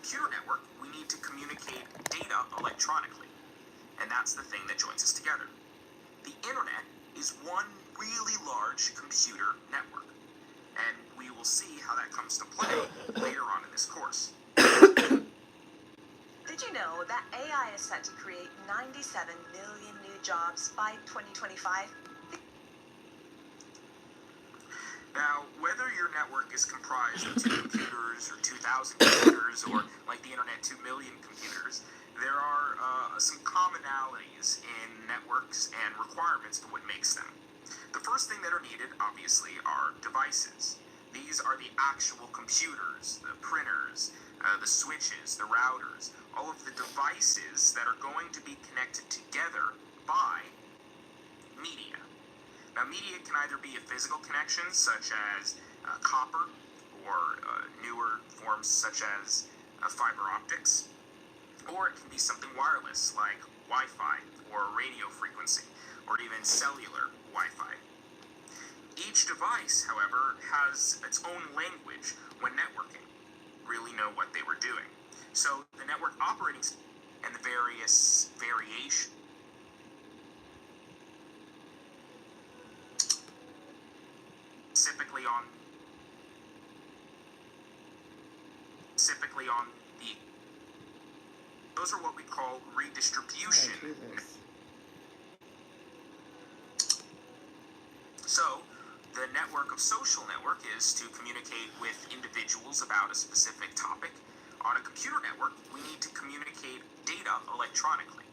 computer network, we need to communicate data electronically, and that's the thing that joins us together. The internet is one really large computer network, and we will see how that comes to play later on in this course. Did you know that AI is set to create 97 million new jobs by 2025? Now, whether your network is comprised of 2 computers or 2,000 computers or, like the internet, 2 million computers, there are some commonalities in networks and requirements for what makes them. The first thing that are needed, obviously, are devices. These are the actual computers, the printers, the switches, the routers, all of the devices that are going to be connected together by media. Now, media can either be a physical connection, such as copper, or newer forms such as fiber optics, or it can be something wireless, like Wi-Fi, or radio frequency, or even cellular Wi-Fi. Each device, however, has its own language when networking. Really know what they were doing. So the network operating system and the various variations specifically on the, those are what we call redistribution. So the network of social network is to communicate with individuals about a specific topic. On a computer network, we need to communicate data electronically,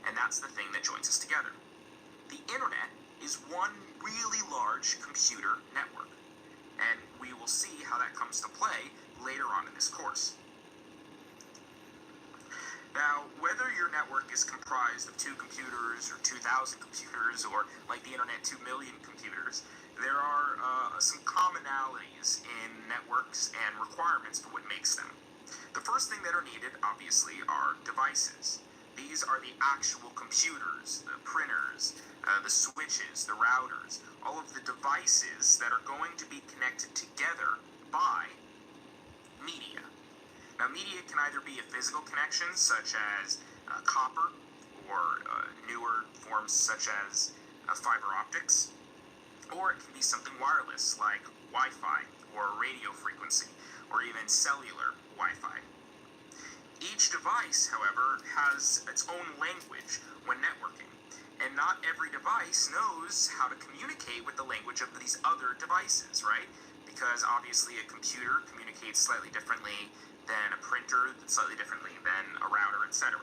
and that's the thing that joins us together. The internet is one really large computer network, and we will see how that comes to play later on in this course. Now, whether your network is comprised of 2 computers or 2,000 computers or, like the internet, 2 million computers, there are some commonalities in networks and requirements for what makes them. The first thing that are needed, obviously, are devices. These are the actual computers, the printers, the switches, the routers, all of the devices that are going to be connected together by media. Now, media can either be a physical connection, such as copper, or newer forms such as fiber optics, or it can be something wireless, like Wi-Fi, or radio frequency, or even cellular Wi-Fi. Each device, however, has its own language when networking, and not every device knows how to communicate with the language of these other devices, right? Because obviously a computer communicates slightly differently than a printer, slightly differently than a router, etc.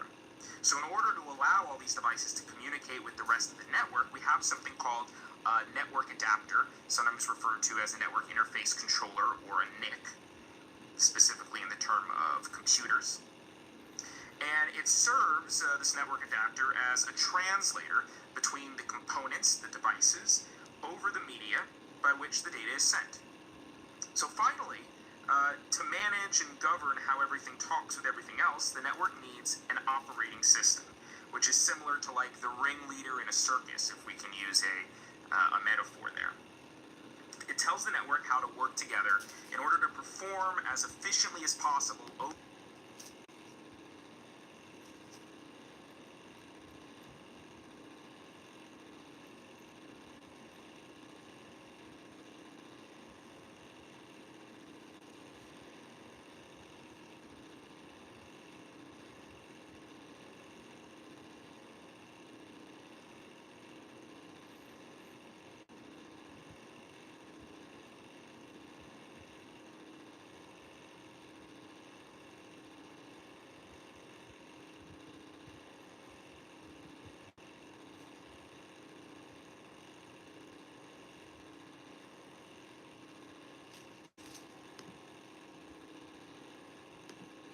So in order to allow all these devices to communicate with the rest of the network, we have something called a network adapter, sometimes referred to as a network interface controller, or a NIC, specifically in the term of computers. And it serves, this network adapter, as a translator between the components, the devices, over the media by which the data is sent. So finally, to manage and govern how everything talks with everything else, the network needs an operating system, which is similar to like the ringleader in a circus, if we can use a metaphor there. It tells the network how to work together in order to perform as efficiently as possible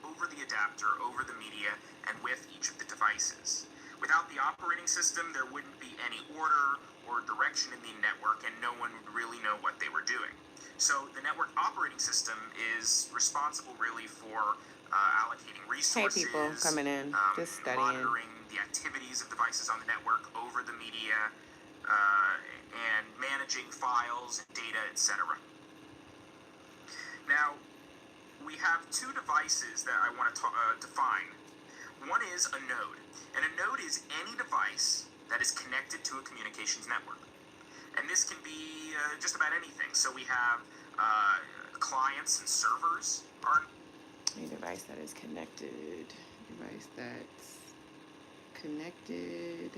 over the adapter, over the media, and with each of the devices. Without the operating system, there wouldn't be any order or direction in the network, and no one would really know what they were doing. So the network operating system is responsible really for allocating resources, hey people coming in, just studying, monitoring the activities of devices on the network over the media, and managing files and data, etc. Now, we have two devices that I want to define. One is a node, and a node is any device that is connected to a communications network. And this can be just about anything. So we have clients and servers. A device that is connected. Device that's connected.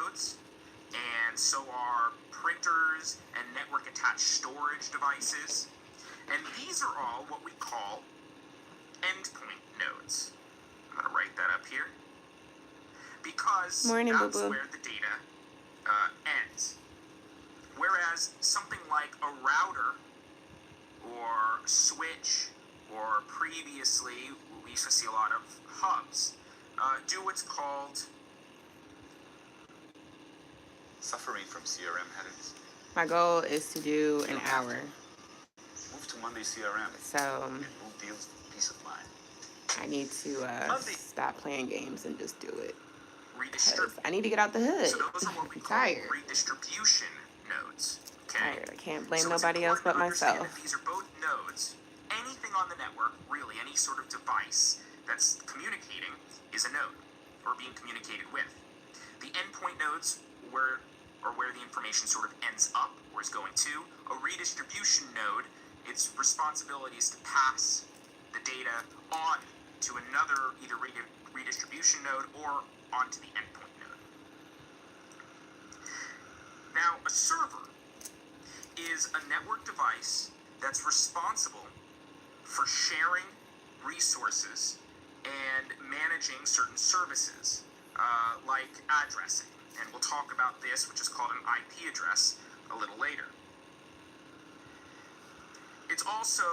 Nodes, and so are printers and network attached storage devices. And these are all what we call endpoint nodes. I'm going to write that up here because Morning, that's boo-boo. where the data ends. Whereas something like a router or switch, or previously we used to see a lot of hubs, do what's called Suffering from CRM headaches? My goal is to do an hour. Move to Monday CRM. So And move deals with peace of mind. I need to stop playing games and just do it. Because redistribute. I need to get out the hood. So those are what we I'm call tired. redistribution nodes. Okay? Tired. I can't blame So it's nobody else but important to understand myself. that these are both nodes. Anything on the network, really, any sort of device that's communicating is a node, or being communicated with. The endpoint nodes where the information sort of ends up, or is going to. A redistribution node, its responsibility is to pass the data on to another either redistribution node or onto the endpoint node. Now, a server is a network device that's responsible for sharing resources and managing certain services, like addressing. And we'll talk about this, which is called an IP address, a little later. It also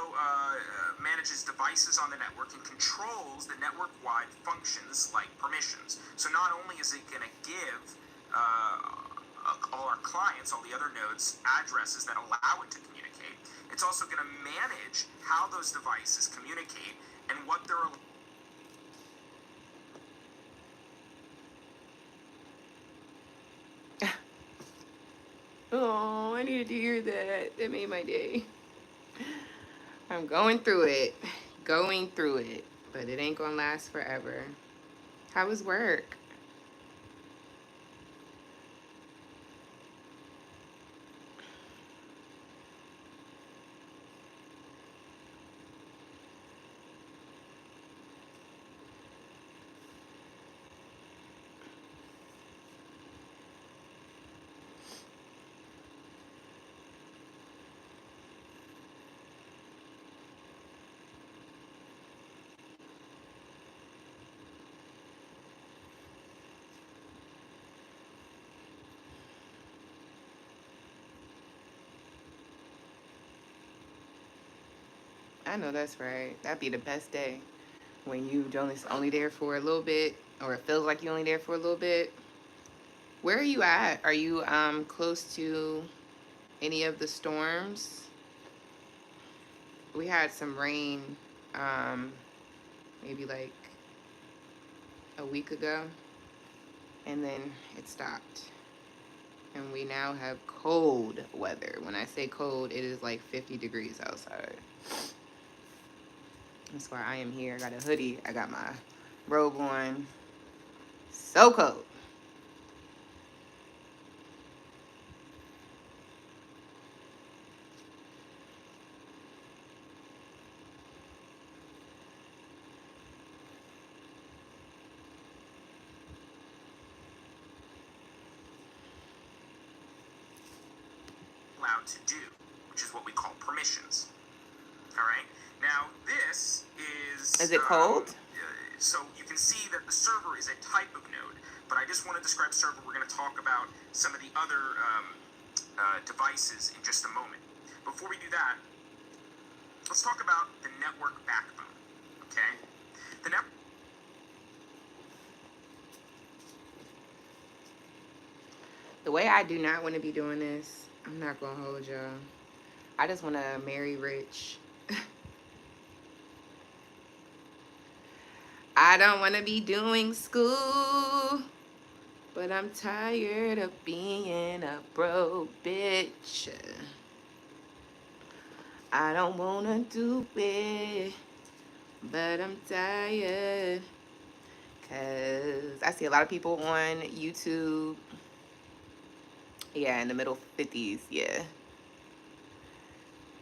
manages devices on the network and controls the network-wide functions like permissions. So not only is it going to give all our clients, all the other nodes, addresses that allow it to communicate, it's also going to manage how those devices communicate and what they're. Oh, I needed to hear that. That made my day. I'm going through it. But it ain't gonna last forever. How was work? I know that's right. That'd be the best day. When you only there for a little bit, or it feels like you're only there for a little bit. Where are you at? Are you close to any of the storms? We had some rain maybe like a week ago, and then it stopped. And we now have cold weather. When I say cold, it is like 50 degrees outside. That's why I am here. I got a hoodie. I got my robe on. So cold. Allowed to do, which is what we call permissions. All right. Now this is. Is it cold? So you can see that the server is a type of node, but I just want to describe server. We're going to talk about some of the other devices in just a moment. Before we do that, let's talk about the network backbone. Okay. The network. The way I do not want to be doing this, I'm not gonna hold y'all. I just want to marry rich. I don't want to be doing school, but I'm tired of being a broke bitch. I don't want to do it, but I'm tired. Because I see a lot of people on YouTube. Yeah, in the middle 50s. Yeah.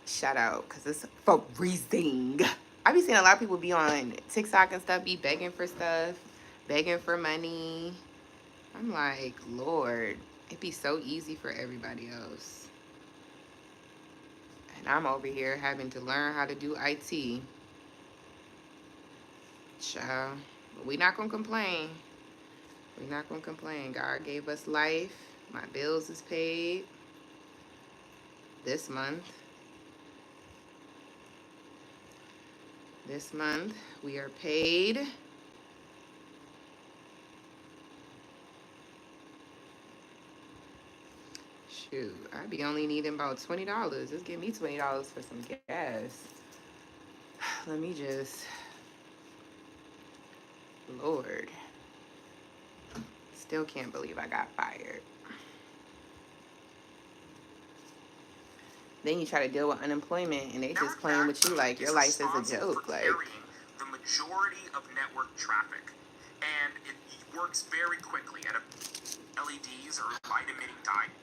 Shout out, because it's freezing. I be seeing a lot of people be on TikTok and stuff, be begging for stuff, begging for money. I'm like, Lord, it'd be so easy for everybody else. And I'm over here having to learn how to do IT. Child. But we not going to complain. We're not going to complain. God gave us life. My bills is paid this month. This month we are paid. Shoot, I be only needing about $20. Just give me $20 for some gas. Let me just, Lord, still can't believe I got fired. Then you try to deal with unemployment and they just playing with you like your life is a joke. Like, the majority of network traffic, and it works very quickly at LEDs or light emitting diodes.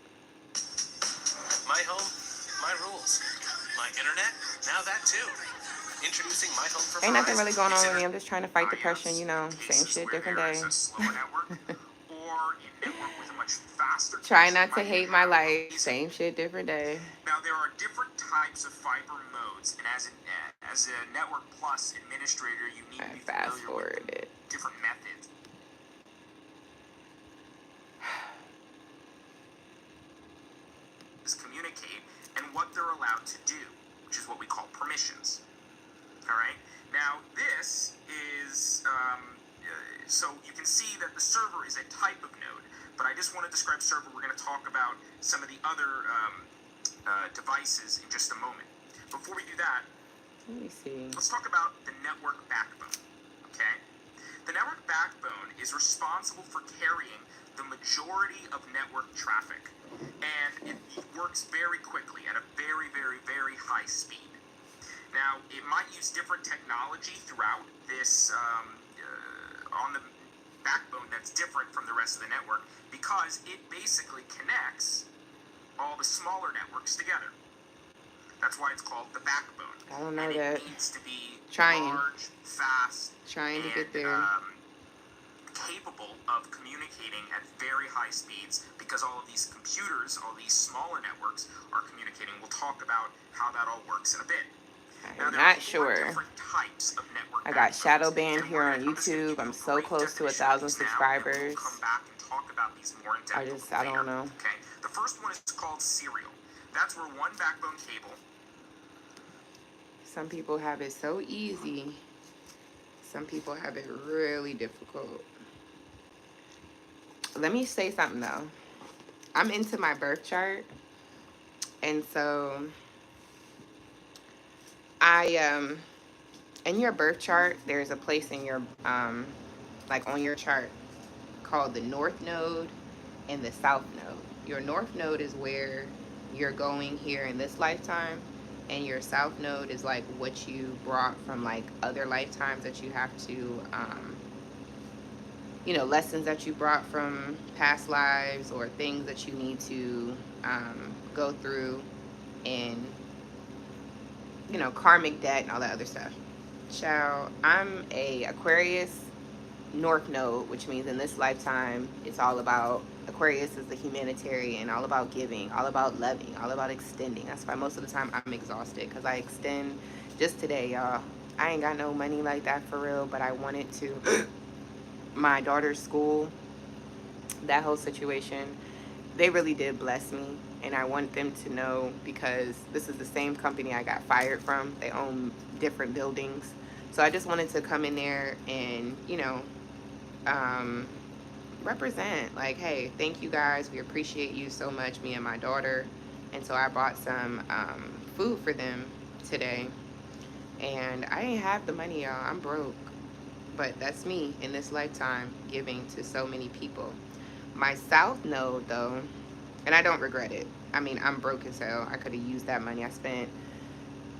My home, my rules. My internet, now that too. Introducing My Home for ain't nothing Verizon. really going on with me. I'm just trying to fight depression, you know. Same Cases shit, where different there day. is a slower network, or a network with a much faster Try connection not to might hate my have life. easy. Same shit, different day. Now there are different types of fiber modes, and as a Network Plus administrator, you need to be Fast familiar forward with it. different methods. Communicate and what they're allowed to do, which is what we call permissions. All right. Now this is so you can see that the server is a type of node, but I just want to describe server. We're going to talk about some of the other devices in just a moment. Before we do that, Let me see. let's talk about the network backbone. Okay. The network backbone is responsible for carrying the majority of network traffic, and it works very quickly at a very, very, very high speed. Now, it might use different technology throughout this on the backbone that's different from the rest of the network because it basically connects all the smaller networks together. That's why it's called the backbone. I don't know and that. It needs to be Trying. large, fast, Trying to get there. Capable of communicating at very high speeds because all of these computers, all these smaller networks are communicating. We'll talk about how that all works in a bit. I'm not sure. I got shadow banned here on YouTube. I'm so close to 1,000 subscribers. I don't know. Okay. The first one is called serial. That's where one backbone cable. Some people have it so easy. Some people have it really difficult. Let me say something though. I'm into my birth chart. And so in your birth chart, there's a place in your like on your chart called the north node and the south node. Your north node is where you're going here in this lifetime, and your south node is like what you brought from like other lifetimes that you have to lessons that you brought from past lives or things that you need to go through, and karmic debt and all that other stuff. Child, I'm a Aquarius North Node, which means in this lifetime, it's all about, Aquarius is the humanitarian, all about giving, all about loving, all about extending. That's why most of the time I'm exhausted, because I extend. Just today, y'all, I ain't got no money like that for real, but I wanted to. My daughter's school, that whole situation, they really did bless me. And I want them to know, because this is the same company I got fired from. They own different buildings. So I just wanted to come in there and, represent. Like, hey, thank you guys. We appreciate you so much, me and my daughter. And so I bought some food for them today. And I ain't have the money, y'all. I'm broke. But that's me in this lifetime giving to so many people. My South Node, though, and I don't regret it. I mean, I'm broke as hell. I could have used that money. I spent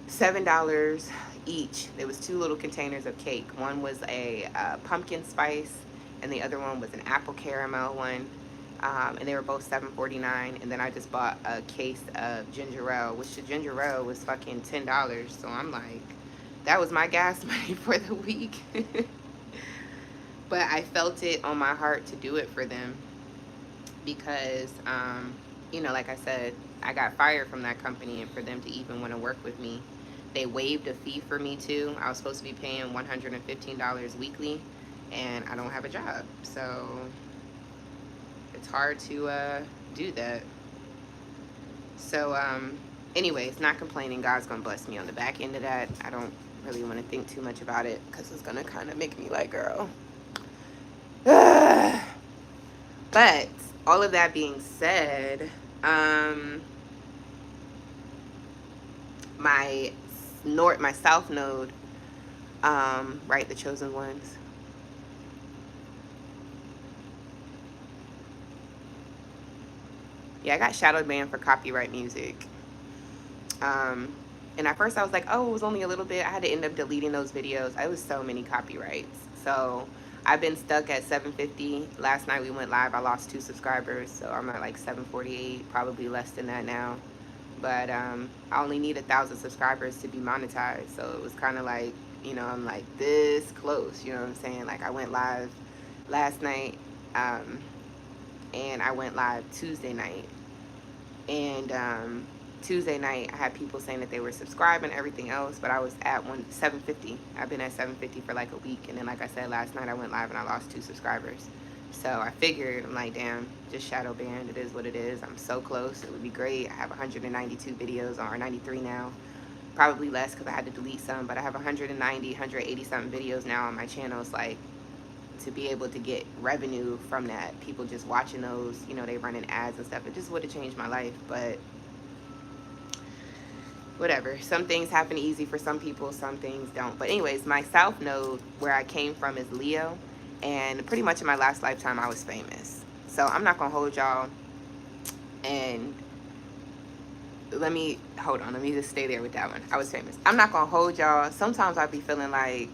$7 each. There was two little containers of cake. One was a pumpkin spice, and the other one was an apple caramel one. And they were both $7.49. And then I just bought a case of ginger ale, which the ginger ale was fucking $10. So I'm like, that was my gas money for the week. But I felt it on my heart to do it for them because, you know, like I said, I got fired from that company, and for them to even want to work with me, they waived a fee for me too. I was supposed to be paying $115 weekly, and I don't have a job, so it's hard to do that. So, anyways, not complaining. God's gonna bless me on the back end of that. I don't really want to think too much about it because it's gonna kind of make me like, girl. But all of that being said, my South Node, right, the chosen ones. Yeah, I got shadow banned for copyright music. And at first I was like, oh, it was only a little bit. I had to end up deleting those videos. It was so many copyrights. So I've been stuck at 750. Last night we went live. I lost 2 subscribers. So I'm at like 748, probably less than that now. But I only need 1,000 subscribers to be monetized. So it was kind of like, you know, I'm like this close. You know what I'm saying? Like I went live last night. And I went live Tuesday night. And Tuesday night, I had people saying that they were subscribing and everything else, but I was at 750. I've been at 750 for like a week, and then like I said, last night I went live and I lost 2 subscribers. So I figured, I'm like, damn, just shadow banned. It is what it is. I'm so close. It would be great. I have 192 videos, or 93 now. Probably less because I had to delete some, but I have 190, 180 something videos now on my channel. It's like, to be able to get revenue from that, people just watching those, you know, they running ads and stuff. It just would have changed my life, but whatever. Some things happen easy for some people, some things don't. But anyways, my South Node, where I came from, is Leo, and pretty much in my last lifetime I was famous. So I'm not gonna hold y'all, and let me just stay there with that one. I was famous. I'm not gonna hold y'all. Sometimes I'll be feeling like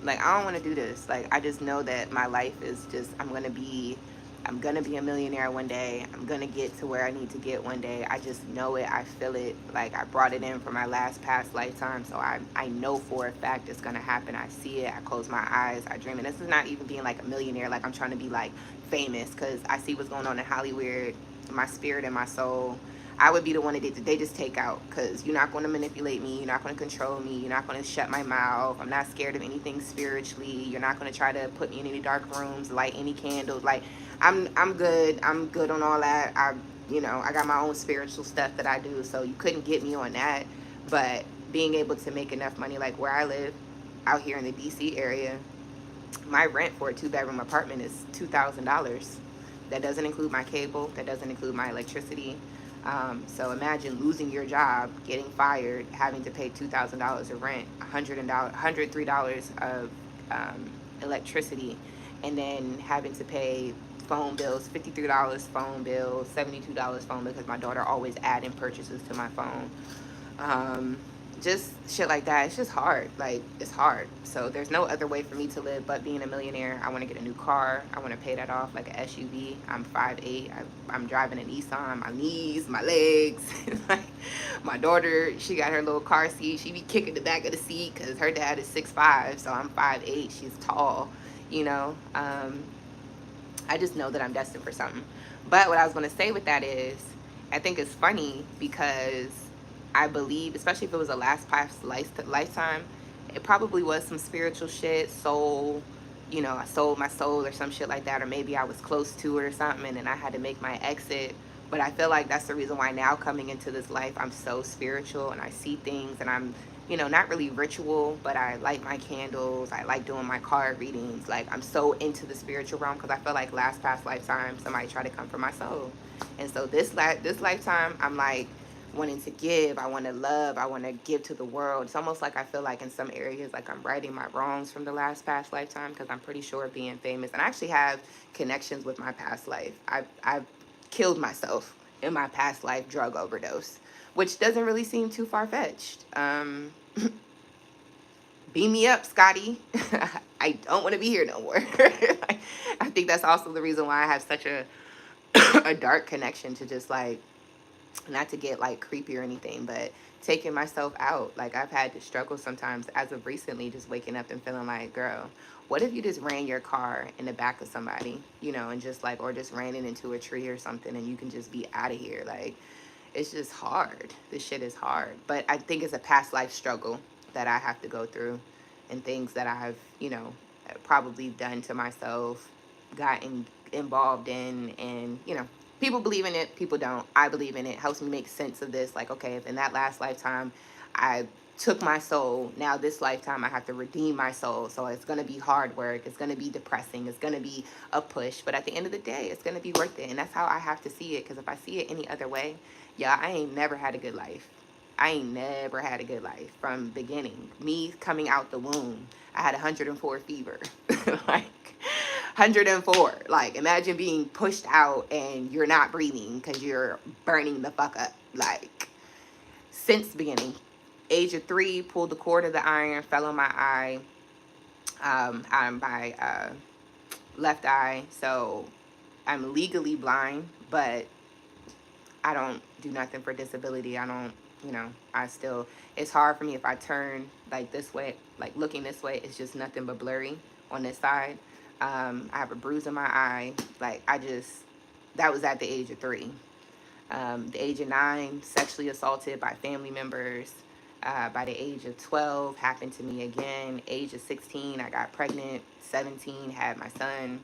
I don't want to do this. Like, I just know that my life is just, I'm gonna be a millionaire one day. I'm gonna get to where I need to get one day. I just know it. I feel it. Like, I brought it in from my past lifetime, so I know for a fact it's gonna happen. I see it. I close my eyes. I dream. And this is not even being like a millionaire, like I'm trying to be like famous, because I see what's going on in Hollywood. My spirit and my soul, I would be the one that they just take out, because you're not going to manipulate me. You're not going to control me. You're not going to shut my mouth. I'm not scared of anything spiritually. You're not going to try to put me in any dark rooms, light any candles. Like, I'm good. I'm good on all that. I got my own spiritual stuff that I do, so you couldn't get me on that. But being able to make enough money, like where I live out here in the DC area, my rent for a 2-bedroom apartment is $2,000. That doesn't include my cable. That doesn't include my electricity. So imagine losing your job, getting fired, having to pay $2,000 of rent, $103 of electricity, and then having to pay phone bills, $53 phone bill, $72 phone bill, because my daughter always adding purchases to my phone. Just shit like that. It's just hard. Like, it's hard. So there's no other way for me to live but being a millionaire. I want to get a new car. I want to pay that off, like an SUV. I'm 5'8". I'm driving a Nissan. My knees, my legs. Like, my daughter, she got her little car seat. She be kicking the back of the seat because her dad is 6'5", so I'm 5'8". She's tall, you know. I just know that I'm destined for something. But what I was going to say with that is, I think it's funny because I believe, especially if it was a past lifetime, it probably was some spiritual shit, soul, you know, I sold my soul or some shit like that, or maybe I was close to it or something, and then I had to make my exit. But I feel like that's the reason why now, coming into this life, I'm so spiritual, and I see things, and I'm you know, not really ritual, but I light my candles. I like doing my card readings. Like, I'm so into the spiritual realm because I feel like last past lifetime somebody tried to come for my soul. And so this lifetime, I'm like wanting to give. I want to love. I want to give to the world. It's almost like I feel like in some areas, like I'm righting my wrongs from the last past lifetime because I'm pretty sure being famous. And I actually have connections with my past life. I've killed myself in my past life, drug overdose, which doesn't really seem too far fetched. Beam me up, Scotty. I don't want to be here no more. I think that's also the reason why I have such a a dark connection to just like, not to get like creepy or anything, but taking myself out. Like, I've had to struggle sometimes as of recently, just waking up and feeling like, girl, what if you just ran your car in the back of somebody, you know, and just like, or just ran it into a tree or something, and you can just be out of here. Like, it's just hard. This shit is hard. But I think it's a past life struggle that I have to go through, and things that I've, you know, probably done to myself, gotten involved in, and, you know, people believe in it, people don't. I believe in it. Helps me make sense of this. Like, okay, if in that last lifetime I took my soul, now this lifetime I have to redeem my soul. So it's going to be hard work. It's going to be depressing. It's going to be a push. But at the end of the day, it's going to be worth it. And that's how I have to see it. Because if I see it any other way, yeah, I ain't never had a good life. I ain't never had a good life from beginning. Me coming out the womb, I had 104 fever. Like, 104. Like, imagine being pushed out and you're not breathing because you're burning the fuck up. Like, since the beginning. Age of 3, pulled the cord of the iron, fell on my eye. I'm my left eye. So I'm legally blind, but I don't do nothing for disability. I don't, you know, I still, it's hard for me if I turn like this way, like looking this way, it's just nothing but blurry on this side. I have a bruise in my eye. Like, that was at the age of 3. The age of 9, sexually assaulted by family members. By the age of 12, happened to me again. Age of 16, I got pregnant. 17, had my son.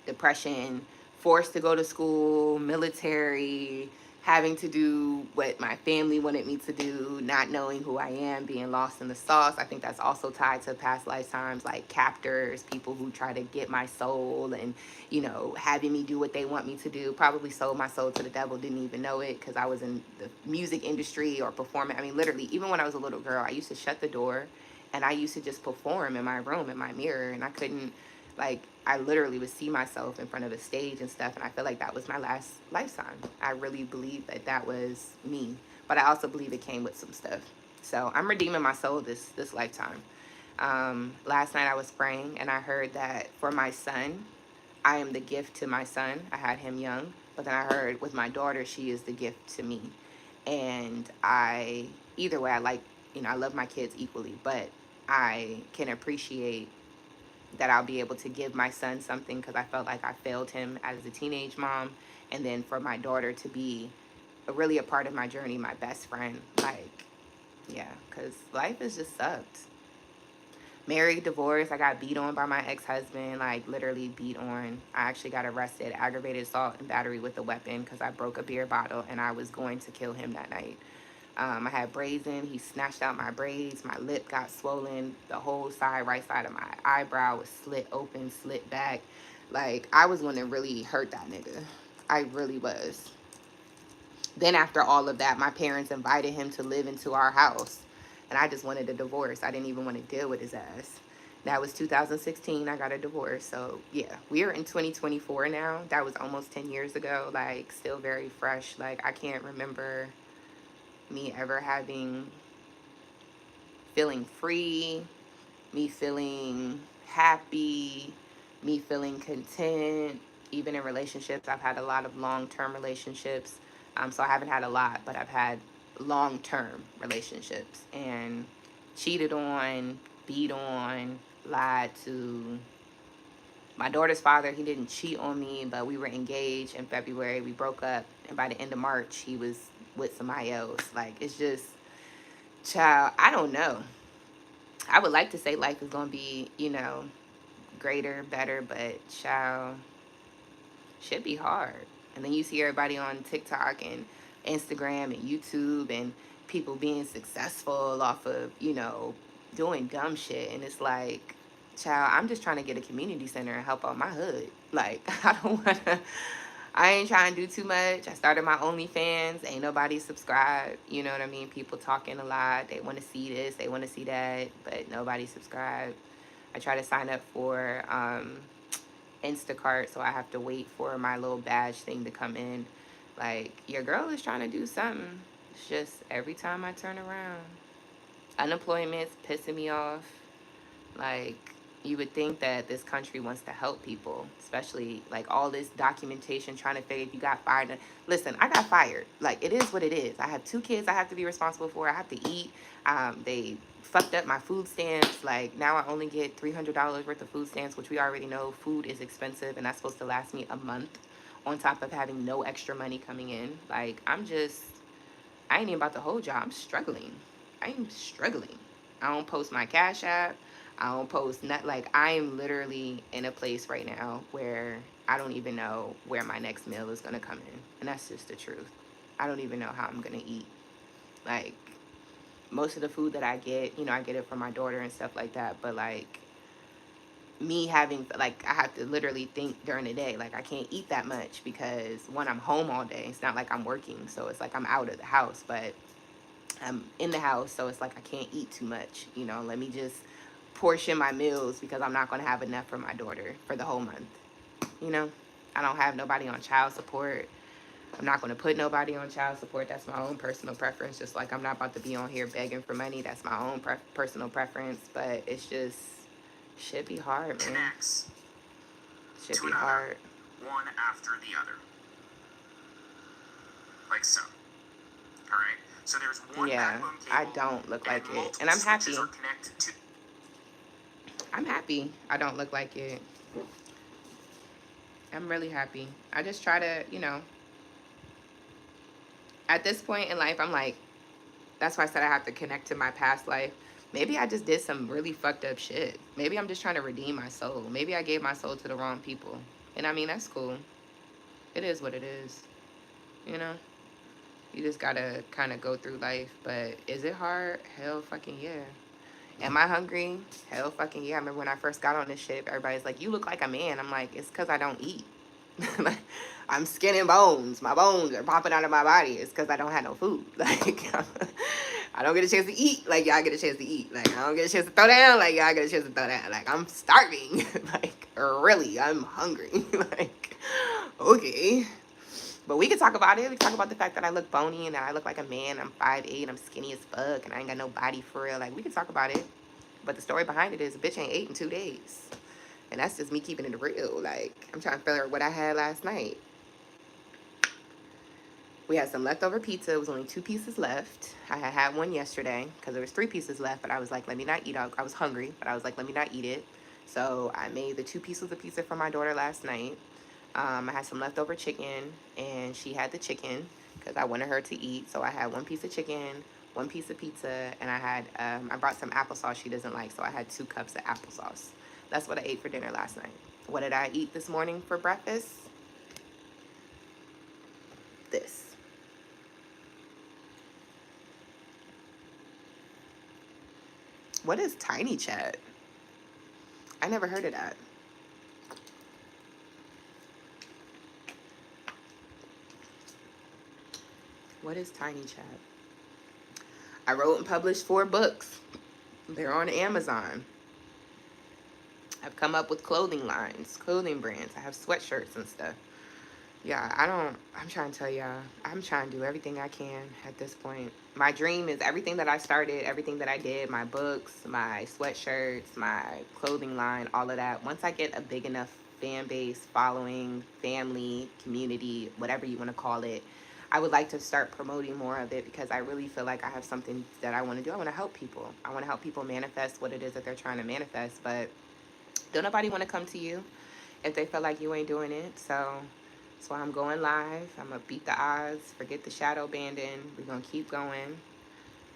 Depression, forced to go to school, military, having to do what my family wanted me to do, not knowing who I am, being lost in the sauce. I think that's also tied to past lifetimes, like captors, people who try to get my soul and, you know, having me do what they want me to do. Probably sold my soul to the devil, didn't even know it because I was in the music industry or performing. I mean, literally, even when I was a little girl, I used to shut the door and I used to just perform in my room, in my mirror, and I couldn't, like, I literally would see myself in front of a stage and stuff, and I feel like that was my last lifetime. I really believe that that was me, but I also believe it came with some stuff. So I'm redeeming my soul this lifetime. Last night I was praying, and I heard that for my son, I am the gift to my son. I had him young, but then I heard with my daughter, she is the gift to me. And either way, I like, you know, I love my kids equally, but I can appreciate that I'll be able to give my son something because I felt like I failed him as a teenage mom. And then for my daughter to be really a part of my journey, my best friend. Like, yeah, because life has just sucked. Married, divorced, I got beat on by my ex-husband, like literally beat on. I actually got arrested, aggravated assault and battery with a weapon because I broke a beer bottle and I was going to kill him that night. I had braids in. He snatched out my braids. My lip got swollen. The whole side, right side of my eyebrow was slit open, slit back. Like, I was one that really hurt that nigga. I really was. Then after all of that, my parents invited him to live into our house. And I just wanted a divorce. I didn't even want to deal with his ass. That was 2016. I got a divorce. So, yeah, we are in 2024 now. That was almost 10 years ago. Like, still very fresh. Like, I can't remember me ever feeling free, me feeling happy, me feeling content. Even in relationships, I've had a lot of long-term relationships. So I haven't had a lot, but I've had long-term relationships and cheated on, beat on, lied to. My daughter's father, he didn't cheat on me, but we were engaged in February. We broke up, and by the end of March, he was with somebody else. Like, it's just, child, I don't know. I would like to say life is going to be, you know, greater, better, but child, should be hard. And then you see everybody on TikTok and Instagram and YouTube and people being successful off of, you know, doing dumb shit. And it's like, child, I'm just trying to get a community center and help out my hood. Like, I don't want to, I ain't trying to do too much. I started my OnlyFans. Ain't nobody subscribed. You know what I mean? People talking a lot. They want to see this. They want to see that. But nobody subscribed. I try to sign up for Instacart, so I have to wait for my little badge thing to come in. Like, your girl is trying to do something. It's just every time I turn around, unemployment's pissing me off. Like, you would think that this country wants to help people, especially like all this documentation trying to figure if you got fired. Listen, I got fired. Like, it is what it is. I have 2 kids I have to be responsible for. I have to eat. They fucked up my food stamps. Like, now I only get $300 worth of food stamps, which we already know food is expensive, and that's supposed to last me a month on top of having no extra money coming in. Like, I ain't even about the whole job. I'm struggling. I'm struggling. I don't post my Cash App. I don't post not like I'm literally in a place right now where I don't even know where my next meal is gonna come in. And that's just the truth. I don't even know how I'm gonna eat. Like, most of the food that I get, you know, I get it from my daughter and stuff like that. But like, me having, like, I have to literally think during the day. Like, I can't eat that much because when I'm home all day, it's not like I'm working. So it's like I'm out of the house, but I'm in the house. So it's like I can't eat too much. You know, let me just portion my meals because I'm not going to have enough for my daughter for the whole month. You know, I don't have nobody on child support. I'm not going to put nobody on child support. That's my own personal preference. Just like I'm not about to be on here begging for money. That's my own personal preference. But it's just, should be hard, man. Connects Should to be another, hard. one after the other. Like so. Alright? So there's one Yeah, backbone I cable, don't look like it. multiple And I'm happy. switches are connected to. I'm happy I don't look like it. I'm really happy. I just try to, you know, at this point in life, I'm like, that's why I said I have to connect to my past life. Maybe I just did some really fucked up shit. Maybe I'm just trying to redeem my soul. Maybe I gave my soul to the wrong people. And I mean, that's cool. It is what it is. You know? You just gotta kind of go through life. But is it hard? Hell fucking yeah. Am I hungry? Hell fucking yeah. I remember when I first got on this ship, everybody's like, you look like a man. I'm like, it's because I don't eat. Like, I'm skin and bones. My bones are popping out of my body. It's because I don't have no food. Like, I don't get a chance to eat like y'all get a chance to eat. Like, I don't get a chance to throw down like y'all get a chance to throw down. Like, I'm starving. Like, really, I'm hungry. Like, okay. But we can talk about it. We can talk about the fact that I look bony and that I look like a man. I'm 5'8", I'm skinny as fuck, and I ain't got no body for real. Like, we can talk about it. But the story behind it is a bitch ain't ate in 2 days. And that's just me keeping it real. Like, I'm trying to figure out what I had last night. We had some leftover pizza. It was only 2 pieces left. I had one yesterday because there was 3 pieces left, but I was like, let me not eat. I was hungry, but I was like, let me not eat it. So I made the 2 pieces of pizza for my daughter last night. I had some leftover chicken, and she had the chicken because I wanted her to eat. So I had 1 piece of chicken, 1 piece of pizza, and I had I brought some applesauce she doesn't like, so I had 2 cups of applesauce. That's what I ate for dinner last night. What did I eat this morning for breakfast? This. What is Tiny Chat? I never heard of that. What is Tiny Chat? I wrote and published 4 books. They're on Amazon. I've come up with clothing lines, clothing brands. I have sweatshirts and stuff. Yeah, I'm trying to tell y'all, I'm trying to do everything I can at this point. My dream is everything that I started, everything that I did, my books, my sweatshirts, my clothing line, all of that. Once I get a big enough fan base, following, family, community, whatever you want to call it, I would like to start promoting more of it because I really feel like I have something that I want to do. I want to help people. I want to help people manifest what it is that they're trying to manifest, but don't nobody want to come to you if they feel like you ain't doing it. So that's why I'm going live. I'm going to beat the odds, forget the shadow banding. We're going to keep going,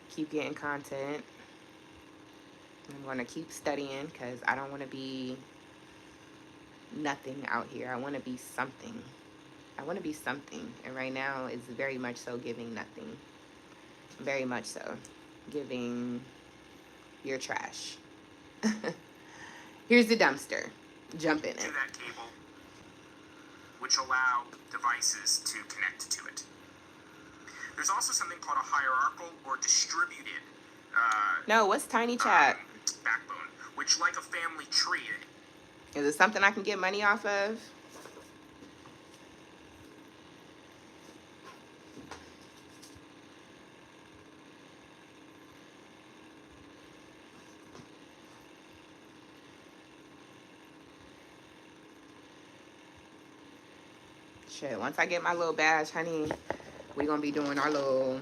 keep getting content. I'm going to keep studying because I don't want to be nothing out here. I want to be something. I want to be something. And right now it's very much so giving nothing. Very much so. Giving your trash. Here's the dumpster. Jump in To it. that cable, which allow devices to connect to it. There's also something called a hierarchical or distributed No, what's Tiny Chat? backbone, which, like a family tree, Is it something I can get money off of? Shit, once I get my little badge, honey, we gonna be doing our little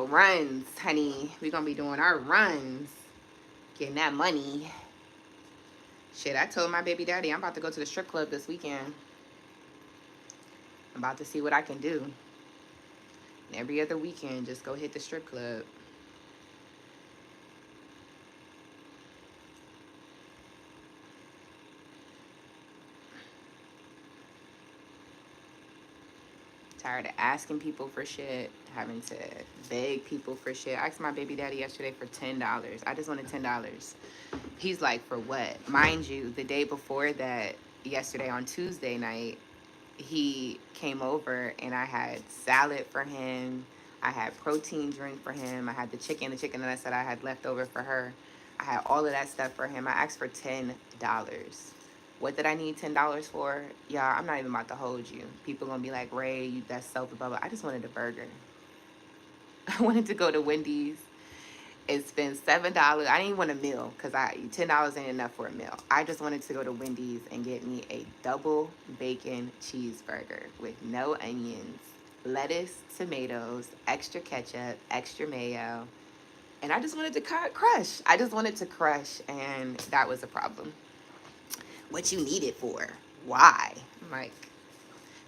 runs, honey. We gonna be doing our runs. Getting that money. Shit, I told my baby daddy I'm about to go to the strip club this weekend. I'm about to see what I can do. And every other weekend, just go hit the strip club. Tired of asking people for shit, having to beg people for shit. I asked my baby daddy yesterday for $10. I just wanted $10. He's like, for what? Mind you, the day before that, yesterday on Tuesday night, he came over and I had salad for him. I had protein drink for him. I had the chicken that I said I had left over for her. I had all of that stuff for him. I asked for $10. What did I need $10 for? Y'all, I'm not even about to hold you. People gonna be like, Ray, you that's self blah blah. I just wanted a burger. I wanted to go to Wendy's and spend $7. I didn't even want a meal because $10 ain't enough for a meal. I just wanted to go to Wendy's and get me a double bacon cheeseburger with no onions, lettuce, tomatoes, extra ketchup, extra mayo. And I just wanted to crush. I just wanted to crush, and that was a problem. What you need it for? Why? I'm like,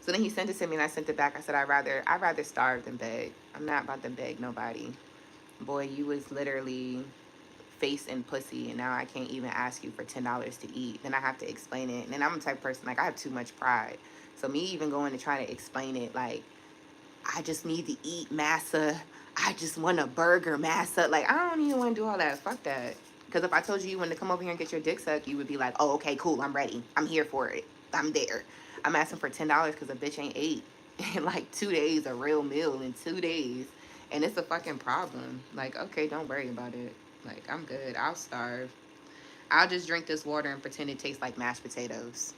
so then he sent it to me and I sent it back. I said, I'd rather starve than beg. I'm not about to beg nobody. Boy, you was literally face and pussy, and now I can't even ask you for $10 to eat. Then I have to explain it. And then I'm the type of person, like, I have too much pride. So me even going to try to explain it, like, I just need to eat massa. I just want a burger, massa. Like, I don't even want to do all that. Fuck that. Because if I told you wanted to come over here and get your dick sucked, you would be like, oh, okay, cool, I'm ready. I'm here for it. I'm there. I'm asking for $10 because a bitch ain't ate in like 2 days, a real meal in 2 days. And it's a fucking problem. Like, okay, don't worry about it. Like, I'm good. I'll starve. I'll just drink this water and pretend it tastes like mashed potatoes.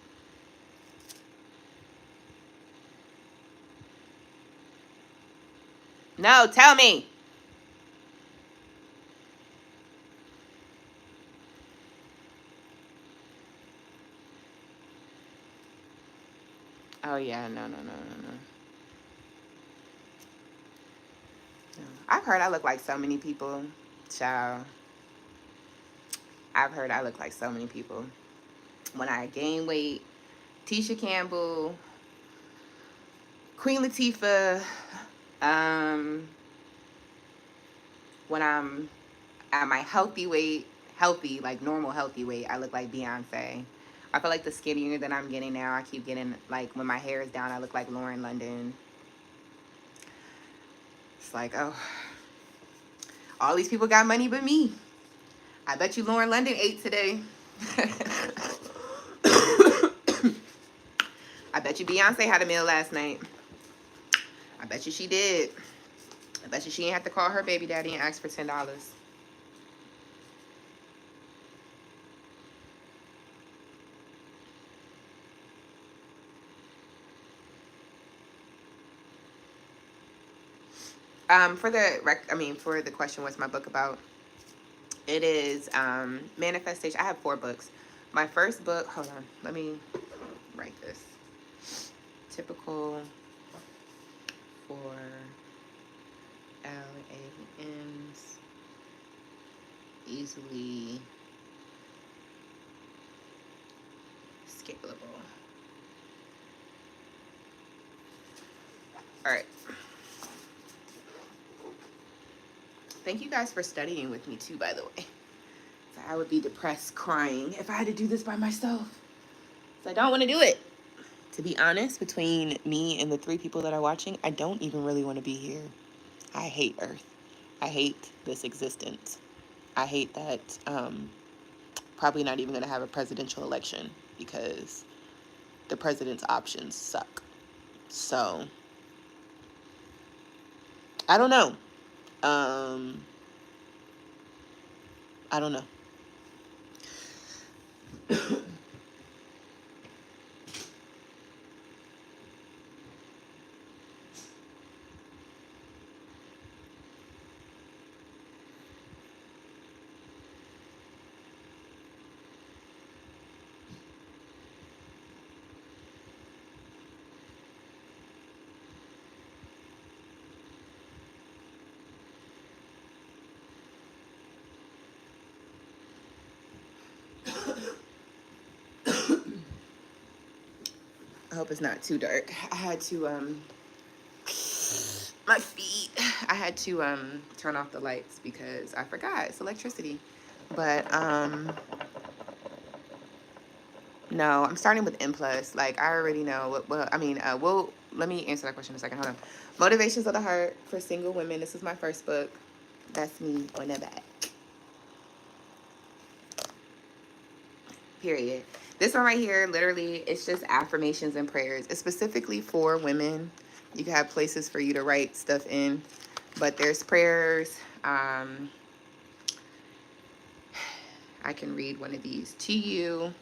No, tell me. Oh, yeah. No. I've heard I look like so many people. Child. I've heard I look like so many people. When I gain weight, Tisha Campbell, Queen Latifah, um, when I'm at my healthy weight, healthy, like normal healthy weight, I look like Beyonce. I feel like the skinnier that I'm getting now, I keep getting, like, when my hair is down, I look like Lauren London. It's like, oh, all these people got money but me. I bet you Lauren London ate today. I bet you Beyonce had a meal last night. I bet you she did. I bet you she didn't have to call her baby daddy and ask for $10. For the question, what's my book about? It is manifestation. I have 4 books. My first book, hold on, let me write this. Typical for LANs, easily scalable. All right. Thank you guys for studying with me too, by the way. So I would be depressed crying if I had to do this by myself. So I don't want to do it. To be honest, between me and the 3 people that are watching, I don't even really want to be here. I hate Earth. I hate this existence. I hate that probably not even going to have a presidential election because the president's options suck. So, I don't know. I don't know. I hope it's not too dark. I had to my feet. I had to turn off the lights because I forgot it's electricity. But no, I'm starting with N plus. Like I already know what I mean. Let me answer that question in a second. Hold on. Motivations of the Heart for Single Women. This is my first book. That's me on the back. Period. This one right here, literally, it's just affirmations and prayers. It's specifically for women. You can have places for you to write stuff in, but there's prayers. I can read one of these to you.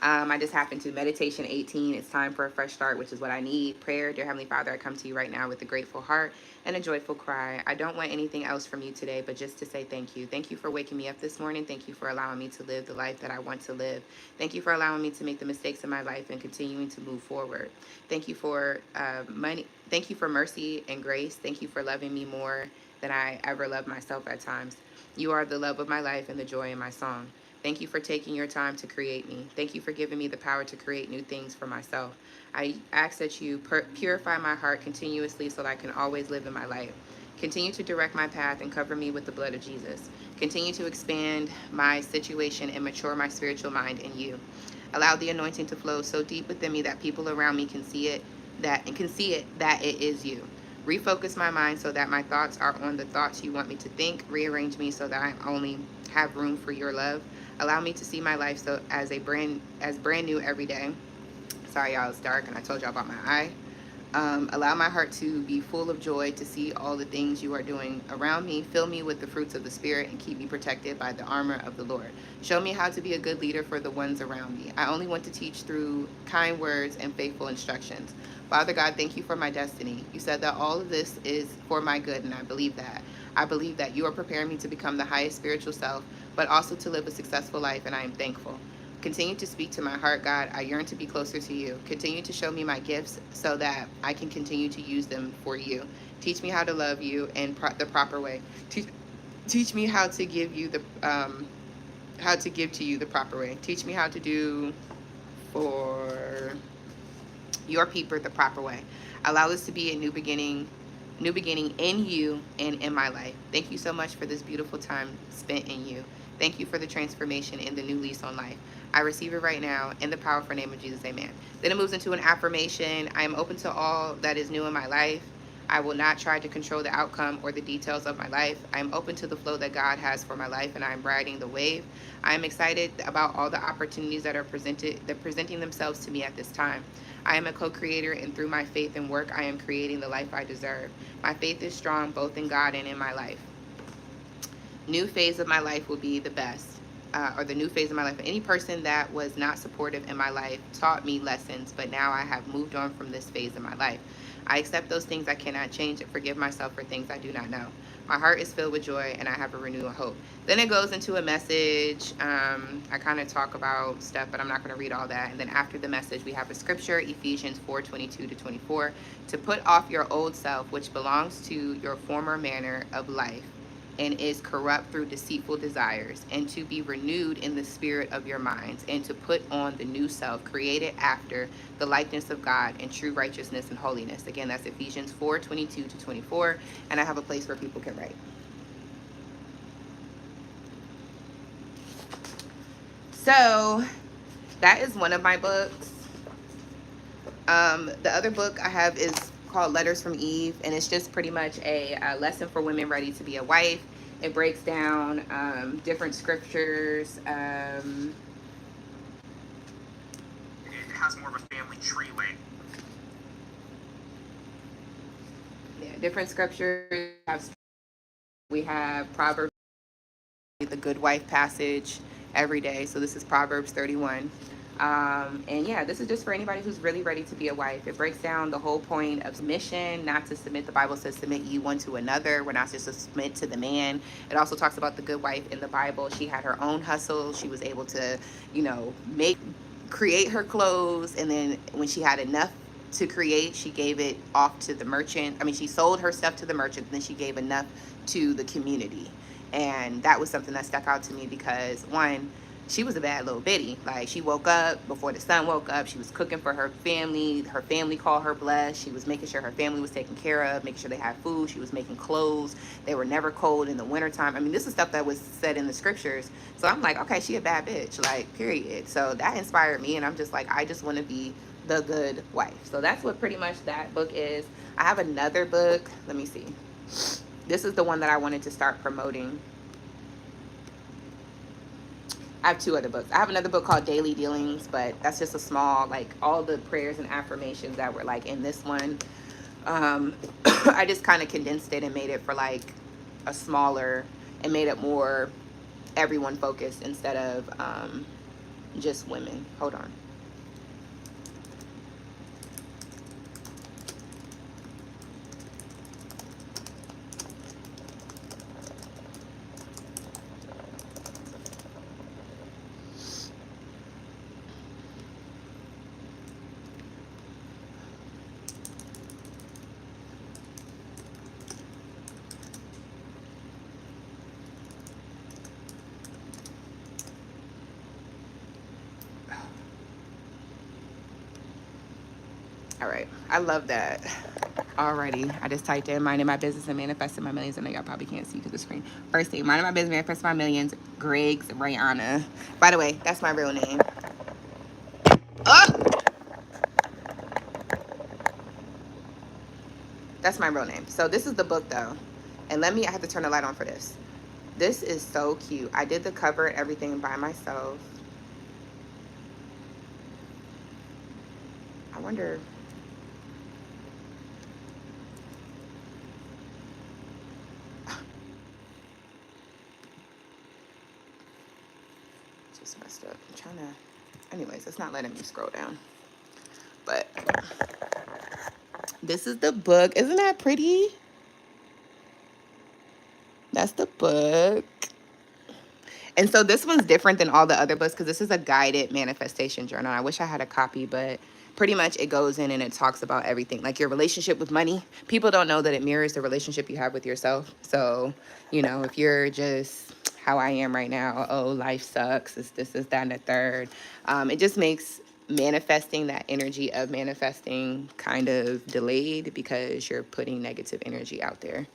I just happened to meditation 18. It's time for a fresh start, which is what I need. Prayer, dear Heavenly Father, I come to you right now with a grateful heart and a joyful cry. I don't want anything else from you today, but just to say thank you. Thank you for waking me up this morning. Thank you for allowing me to live the life that I want to live. Thank you for allowing me to make the mistakes in my life and continuing to move forward. Thank you for money. Thank you for mercy and grace. Thank you for loving me more than I ever loved myself at times. You are the love of my life and the joy in my song. Thank you for taking your time to create me. Thank you for giving me the power to create new things for myself. I ask that you purify my heart continuously so that I can always live in my light. Continue to direct my path and cover me with the blood of Jesus. Continue to expand my situation and mature my spiritual mind in you. Allow the anointing to flow so deep within me that people around me can see it, that it is you. Refocus my mind so that my thoughts are on the thoughts you want me to think. Rearrange me so that I only have room for your love. Allow me to see my life so as brand new every day. Sorry, y'all, it's dark, and I told y'all about my eye. Allow my heart to be full of joy to see all the things you are doing around me. Fill me with the fruits of the Spirit and keep me protected by the armor of the Lord. Show me how to be a good leader for the ones around me. I only want to teach through kind words and faithful instructions. Father God, thank you for my destiny. You said that all of this is for my good, and I believe that. I believe that you are preparing me to become the highest spiritual self, but also to live a successful life, and I am thankful. Continue to speak to my heart, God. I yearn to be closer to you. Continue to show me my gifts so that I can continue to use them for you. Teach me how to love you in the proper way. Teach me how to give you how to give to you the proper way. Teach me how to do for your people the proper way. Allow this to be a new beginning in you and in my life. Thank you so much for this beautiful time spent in you. Thank you for the transformation and the new lease on life. I receive it right now in the powerful name of Jesus, amen. Then it moves into an affirmation. I am open to all that is new in my life. I will not try to control the outcome or the details of my life. I am open to the flow that God has for my life, and I am riding the wave. I am excited about all the opportunities that are presenting themselves to me at this time. I am a co-creator, and through my faith and work, I am creating the life I deserve. My faith is strong both in God and in my life. New phase of my life will be the best. Or the new phase of my life. Any person that was not supportive in my life taught me lessons, but now I have moved on from this phase of my life. I accept those things I cannot change and forgive myself for things I do not know. My heart is filled with joy, and I have a renewal hope. Then it goes into a message. I kind of talk about stuff, but I'm not going to read all that. And then after the message, we have a scripture, Ephesians 4:22-24, to put off your old self, which belongs to your former manner of life and is corrupt through deceitful desires, and to be renewed in the spirit of your minds, and to put on the new self, created after the likeness of God in true righteousness and holiness. Again, that's Ephesians 4:22-24, and I have a place where people can write. So that is one of my books. The other book I have is called Letters from Eve, and it's just pretty much a lesson for women ready to be a wife. It breaks down different scriptures. It has more of a family tree way. Yeah, different scriptures. We have Proverbs, the good wife passage every day. So this is Proverbs 31. And yeah, this is just for anybody who's really ready to be a wife. It breaks down the whole point of submission, not to submit. The Bible says submit ye one to another. We're not just to submit to the man. It also talks about the good wife in the Bible. She had her own hustle. She was able to, create her clothes. And then when she had enough to create, she gave it off to the merchant. I mean, she sold her stuff to the merchant, and then she gave enough to the community. And that was something that stuck out to me because, one, she was a bad little bitty. Like, she woke up before the sun woke up. She was cooking for her family. Her family called her blessed. She was making sure her family was taken care of, making sure they had food. She was making clothes. They were never cold in the wintertime. I mean, this is stuff that was said in the scriptures. So I'm like, okay, she a bad bitch, like, period. So that inspired me, and I'm just like, I just want to be the good wife. So that's what pretty much that book is. I have another book. Let me see. This is the one that I wanted to start promoting. I have two other books. I have another book called Daily Dealings, but that's just a small, like, all the prayers and affirmations that were like in this one. I just kind of condensed it and made it for like a smaller, and made it more everyone focused instead of just women. Hold on. All right. I love that. Alrighty. I just typed in minding my business and manifesting my millions. I know y'all probably can't see to the screen. First thing, minding my business, manifesting my millions. Griggs Rayana. By the way, that's my real name. Oh! That's my real name. So this is the book though. And I have to turn the light on for this. This is so cute. I did the cover and everything by myself. I wonder. Just messed up. I'm trying to. Anyways, it's not letting me scroll down. But this is the book. Isn't that pretty? That's the book. And so this one's different than all the other books because this is a guided manifestation journal. I wish I had a copy, but pretty much it goes in and it talks about everything. Like your relationship with money. People don't know that it mirrors the relationship you have with yourself. So, if you're just how I am right now, oh, life sucks, it's this, that, and the third. It just makes manifesting, that energy of manifesting, kind of delayed because you're putting negative energy out there.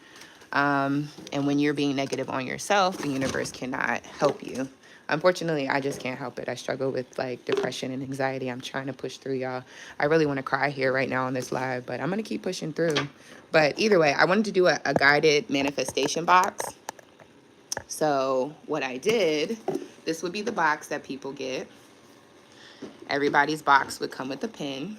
And when you're being negative on yourself, the universe cannot help you. Unfortunately, I just can't help it. I struggle with like depression and anxiety. I'm trying to push through, y'all. I really want to cry here right now on this live, but I'm going to keep pushing through. But either way, I wanted to do a guided manifestation box. So what I did, this would be the box that people get. Everybody's box would come with a pen.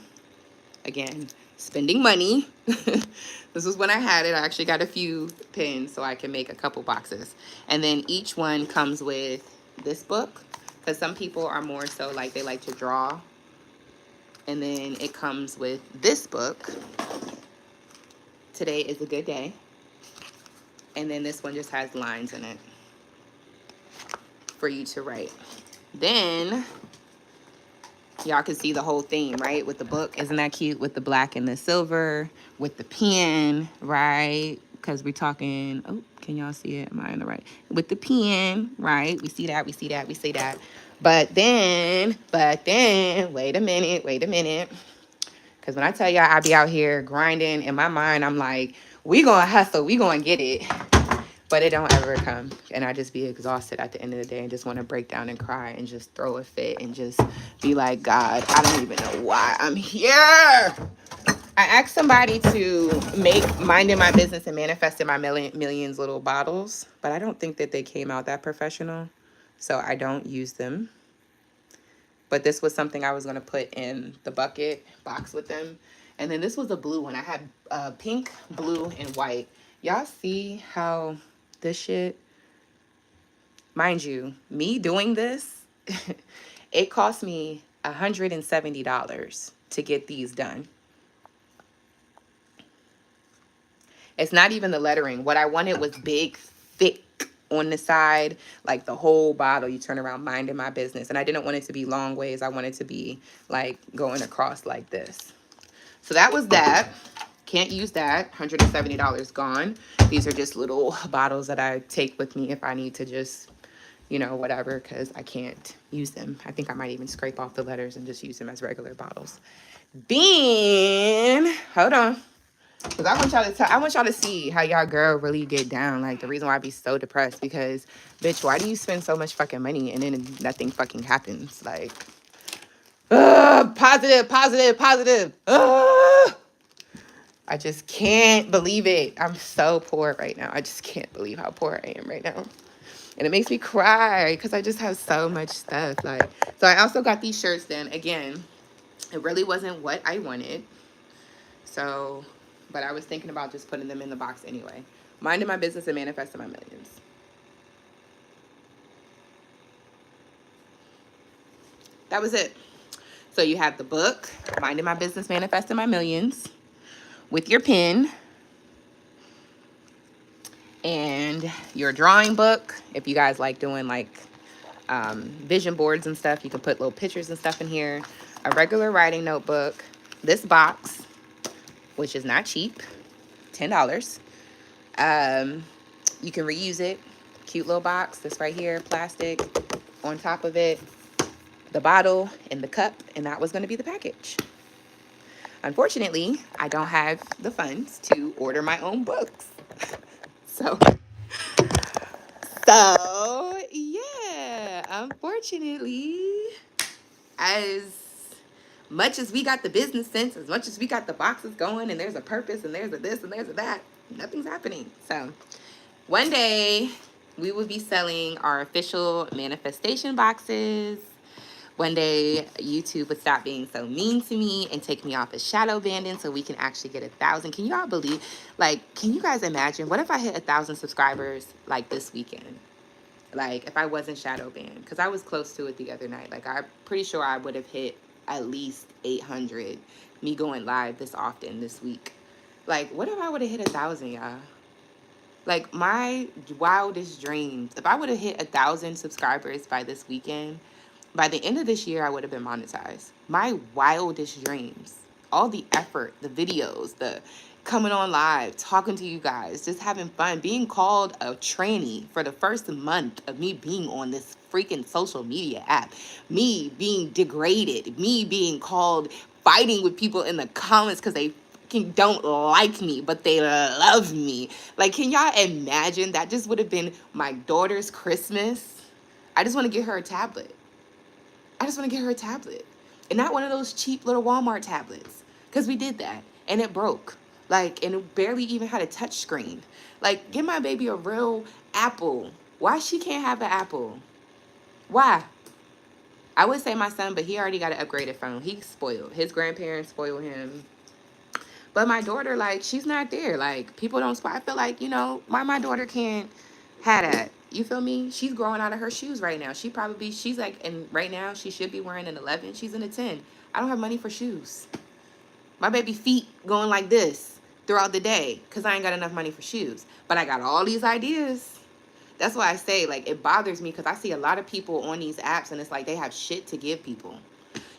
Again, spending money. This was when I had it. I actually got a few pins so I can make a couple boxes. And then each one comes with this book because some people are more so like they like to draw. And then it comes with this book. Today is a good day. And then this one just has lines in it for you to write. Then y'all can see the whole theme, right? With the book. Isn't that cute? With the black and the silver. With the pen, right? Because we're talking... Oh, can y'all see it? Am I on the right? With the pen, right? We see that, we see that, we see that. But then... Wait a minute. Because when I tell y'all I be out here grinding, in my mind, I'm like, we gonna hustle. We gonna get it. But it don't ever come. And I just be exhausted at the end of the day and just want to break down and cry and just throw a fit and just be like, God, I don't even know why I'm here. I I asked somebody to make Minding My Business and Manifesting My Millions little bottles, but I don't think that they came out that professional, so I don't use them. But this was something I was going to put in the bucket box with them. And then this was a blue one. I had pink, blue, and white. Y'all see how this shit, mind you, me doing this, it cost me $170 to get these done. It's not even the lettering. What I wanted was big, thick on the side, like the whole bottle. You turn around, Minding My Business. And I didn't want it to be long ways. I wanted it to be like going across like this. So that was that. Can't use that. $170 gone. These are just little bottles that I take with me if I need to just, you know, whatever, because I can't use them. I think I might even scrape off the letters and just use them as regular bottles. Then, hold on. Because I want y'all to see how y'all girl really get down. Like, the reason why I be so depressed, because, bitch, why do you spend so much fucking money and then nothing fucking happens? Like, positive, positive, positive. I just can't believe it. I'm so poor right now. I just can't believe how poor I am right now. And it makes me cry because I just have so much stuff. Like, so I also got these shirts then. Again, it really wasn't what I wanted. So, but I was thinking about just putting them in the box anyway. Minding My Business and Manifesting My Millions. That was it. So you have the book, Minding My Business, Manifesting My Millions, with your pen, and your drawing book. If you guys like doing like vision boards and stuff, you can put little pictures and stuff in here. A regular writing notebook. This box, which is not cheap, $10. You can reuse it. Cute little box. This right here, plastic. On top of it, the bottle and the cup, and that was going to be the package. Unfortunately, I don't have the funds to order my own books. So yeah, unfortunately, as much as we got the business sense, as much as we got the boxes going, and there's a purpose, and there's a this, and there's a that, nothing's happening. So one day, we will be selling our official manifestation boxes. One day, YouTube would stop being so mean to me and take me off as shadow banding so we can actually get 1,000. Can y'all believe, like, can you guys imagine? What if I hit 1,000 subscribers, like, this weekend? Like, if I wasn't shadow banned? Because I was close to it the other night. Like, I'm pretty sure I would have hit at least 800, me going live this often this week. Like, what if I would have hit 1,000, y'all? Like, my wildest dreams, if I would have hit 1,000 subscribers by this weekend, by the end of this year, I would have been monetized. My wildest dreams, all the effort, the videos, the coming on live, talking to you guys, just having fun, being called a tranny for the first month of me being on this freaking social media app, me being degraded, me being called, fighting with people in the comments because they don't like me, but they love me. Like, can y'all imagine? That just would have been my daughter's Christmas. I just want to get her a tablet. I just want to get her a tablet. And not one of those cheap little Walmart tablets. Because we did that. And it broke. Like, and it barely even had a touch screen. Like, give my baby a real Apple. Why she can't have an Apple? Why? I would say my son, but he already got an upgraded phone. He's spoiled. His grandparents spoil him. But my daughter, like, she's not there. Like, people don't spoil. I feel like, you know, why my daughter can't have that? You feel me? She's growing out of her shoes right now. She's like, and right now she should be wearing an 11. She's in a 10. I don't have money for shoes. My baby feet going like this throughout the day because I ain't got enough money for shoes. But I got all these ideas. That's why I say, like, it bothers me because I see a lot of people on these apps and it's like they have shit to give people.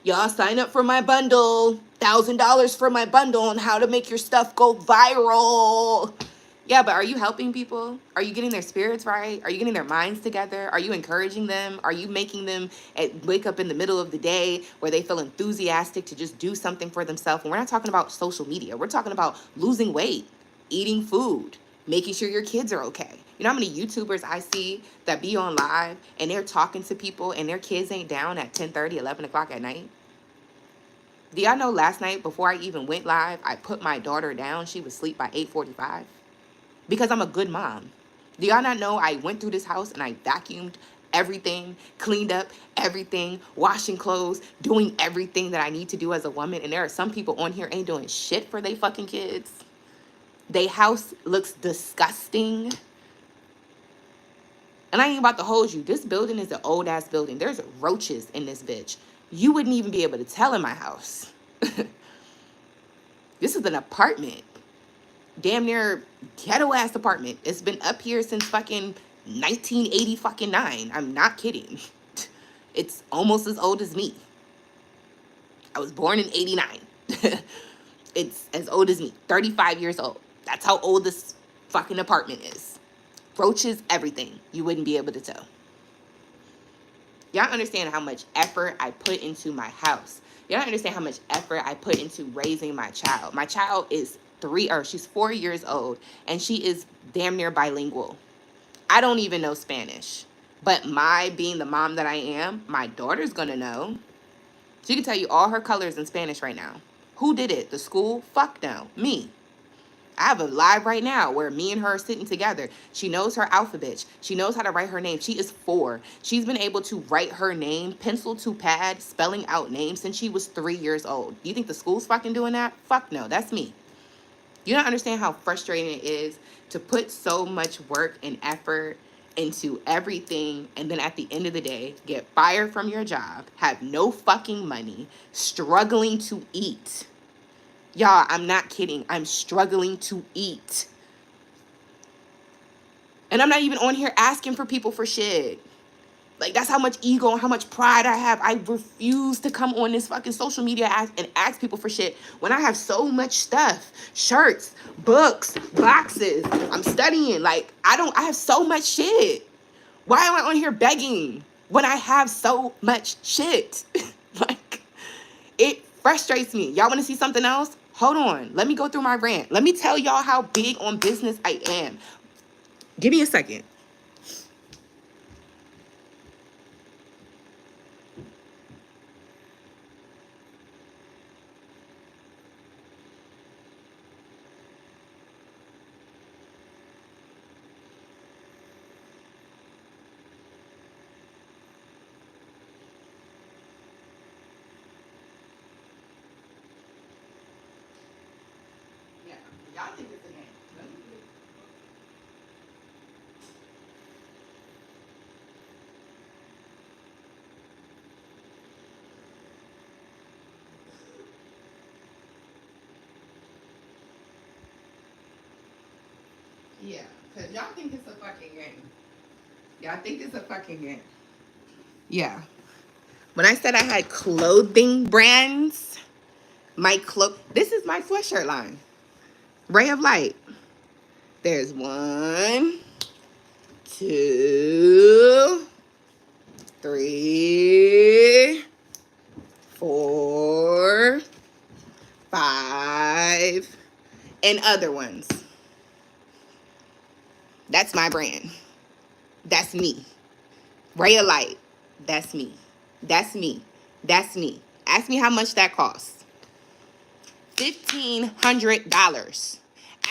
Y'all sign up for my bundle. $1,000 for my bundle on how to make your stuff go viral. Yeah, but are you helping people? Are you getting their spirits right? Are you getting their minds together? Are you encouraging them? Are you making them wake up in the middle of the day where they feel enthusiastic to just do something for themselves? And we're not talking about social media. We're talking about losing weight, eating food, making sure your kids are okay. You know how many YouTubers I see that be on live and they're talking to people and their kids ain't down at 10:30, 11 o'clock at night? Do y'all know last night before I even went live, I put my daughter down. She was asleep by 8:45 because I'm a good mom. Do y'all not know I went through this house and I vacuumed everything, cleaned up everything, washing clothes, doing everything that I need to do as a woman? And there are some people on here ain't doing shit for they fucking kids. They house looks disgusting. And I ain't about to hold you. This building is an old ass building. There's roaches in this bitch. You wouldn't even be able to tell in my house. This is an apartment. Damn near ghetto ass apartment. It's been up here since fucking 1980 fucking 9. I'm not kidding. It's almost as old as me. I was born in 89. It's as old as me. 35 years old. That's how old this fucking apartment is. Roaches, everything. You wouldn't be able to tell. Y'all understand how much effort I put into my house. Y'all don't understand how much effort I put into raising my child. My child is she's 4 years old, and she is damn near bilingual. I don't even know Spanish. But being the mom that I am, my daughter's gonna know. She can tell you all her colors in Spanish right now. Who did it? The school? Fuck no. Me. I have a live right now where me and her are sitting together. She knows her alphabet. She knows how to write her name. She is 4. She's been able to write her name, pencil to pad, spelling out names since she was 3 years old. You think the school's fucking doing that? Fuck no. That's me. You don't understand how frustrating it is to put so much work and effort into everything, and then at the end of the day, get fired from your job, have no fucking money, struggling to eat. Y'all, I'm not kidding. I'm struggling to eat. And I'm not even on here asking for people for shit. Like, that's how much ego and how much pride I have. I refuse to come on this fucking social media and ask people for shit when I have so much stuff. Shirts, books, boxes. I'm studying. Like, I have so much shit. Why am I on here begging when I have so much shit? Like, it frustrates me. Y'all want to see something else? Hold on. Let me go through my rant. Let me tell y'all how big on business I am. Give me a second. Yeah, y'all think it's a game. Yeah, because y'all think it's a fucking game. Y'all think it's a fucking game. Yeah. When I said I had clothing brands, this is my sweatshirt line. Ray of Light. There's 1, 2, 3, 4, 5, and other ones. That's my brand. That's me. Ray of Light. That's me. That's me. That's me. Ask me how much that costs. $1,500.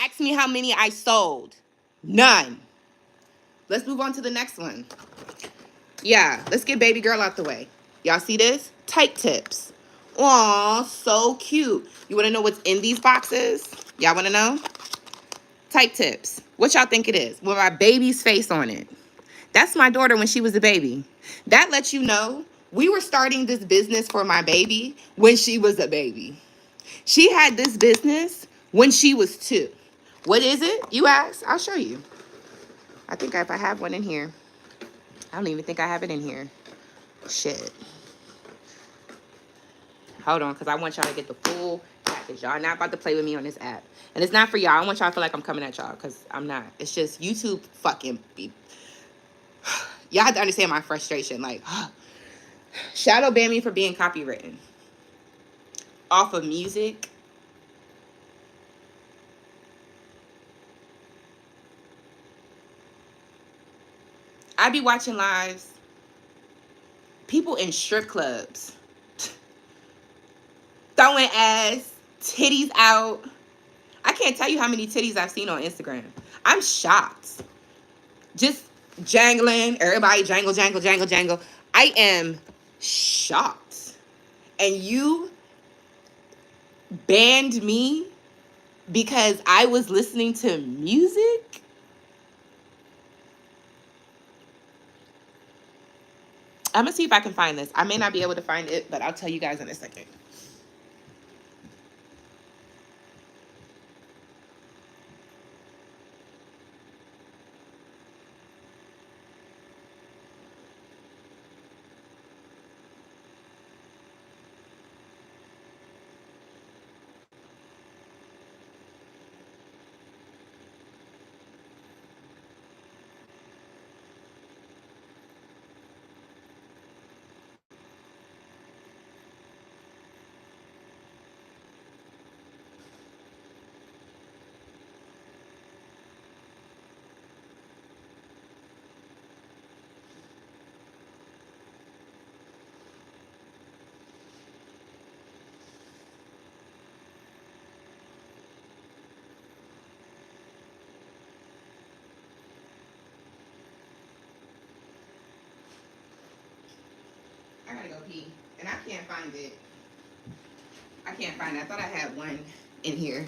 Ask me how many I sold. None. Let's move on to the next one. Yeah, let's get baby girl out the way. Y'all see this? Tight tips. Aw, so cute. You want to know what's in these boxes? Y'all want to know? Tight tips. What y'all think it is? With my baby's face on it. That's my daughter when she was a baby. That lets you know we were starting this business for my baby when she was a baby. She had this business when she was 2. What is it, you ask? I'll show you. I think if I have one in here. I don't even think I have it in here. Shit. Hold on, because I want y'all to get the full package. Y'all not about to play with me on this app. And it's not for y'all. I want y'all to feel like I'm coming at y'all, because I'm not. It's just YouTube fucking beep. Y'all have to understand my frustration. Like, shadow ban me for being copywritten. Off of music. I be watching lives. People in strip clubs. throwing ass, titties out. I can't tell you how many titties I've seen on Instagram. I'm shocked. Just jangling, everybody jangle, jangle, jangle, jangle. I am shocked. And you banned me because I was listening to music? I'm gonna see if I can find this. I may not be able to find it, but I'll tell you guys in a second. I gotta go pee, and I can't find it. I can't find it. I thought I had one in here.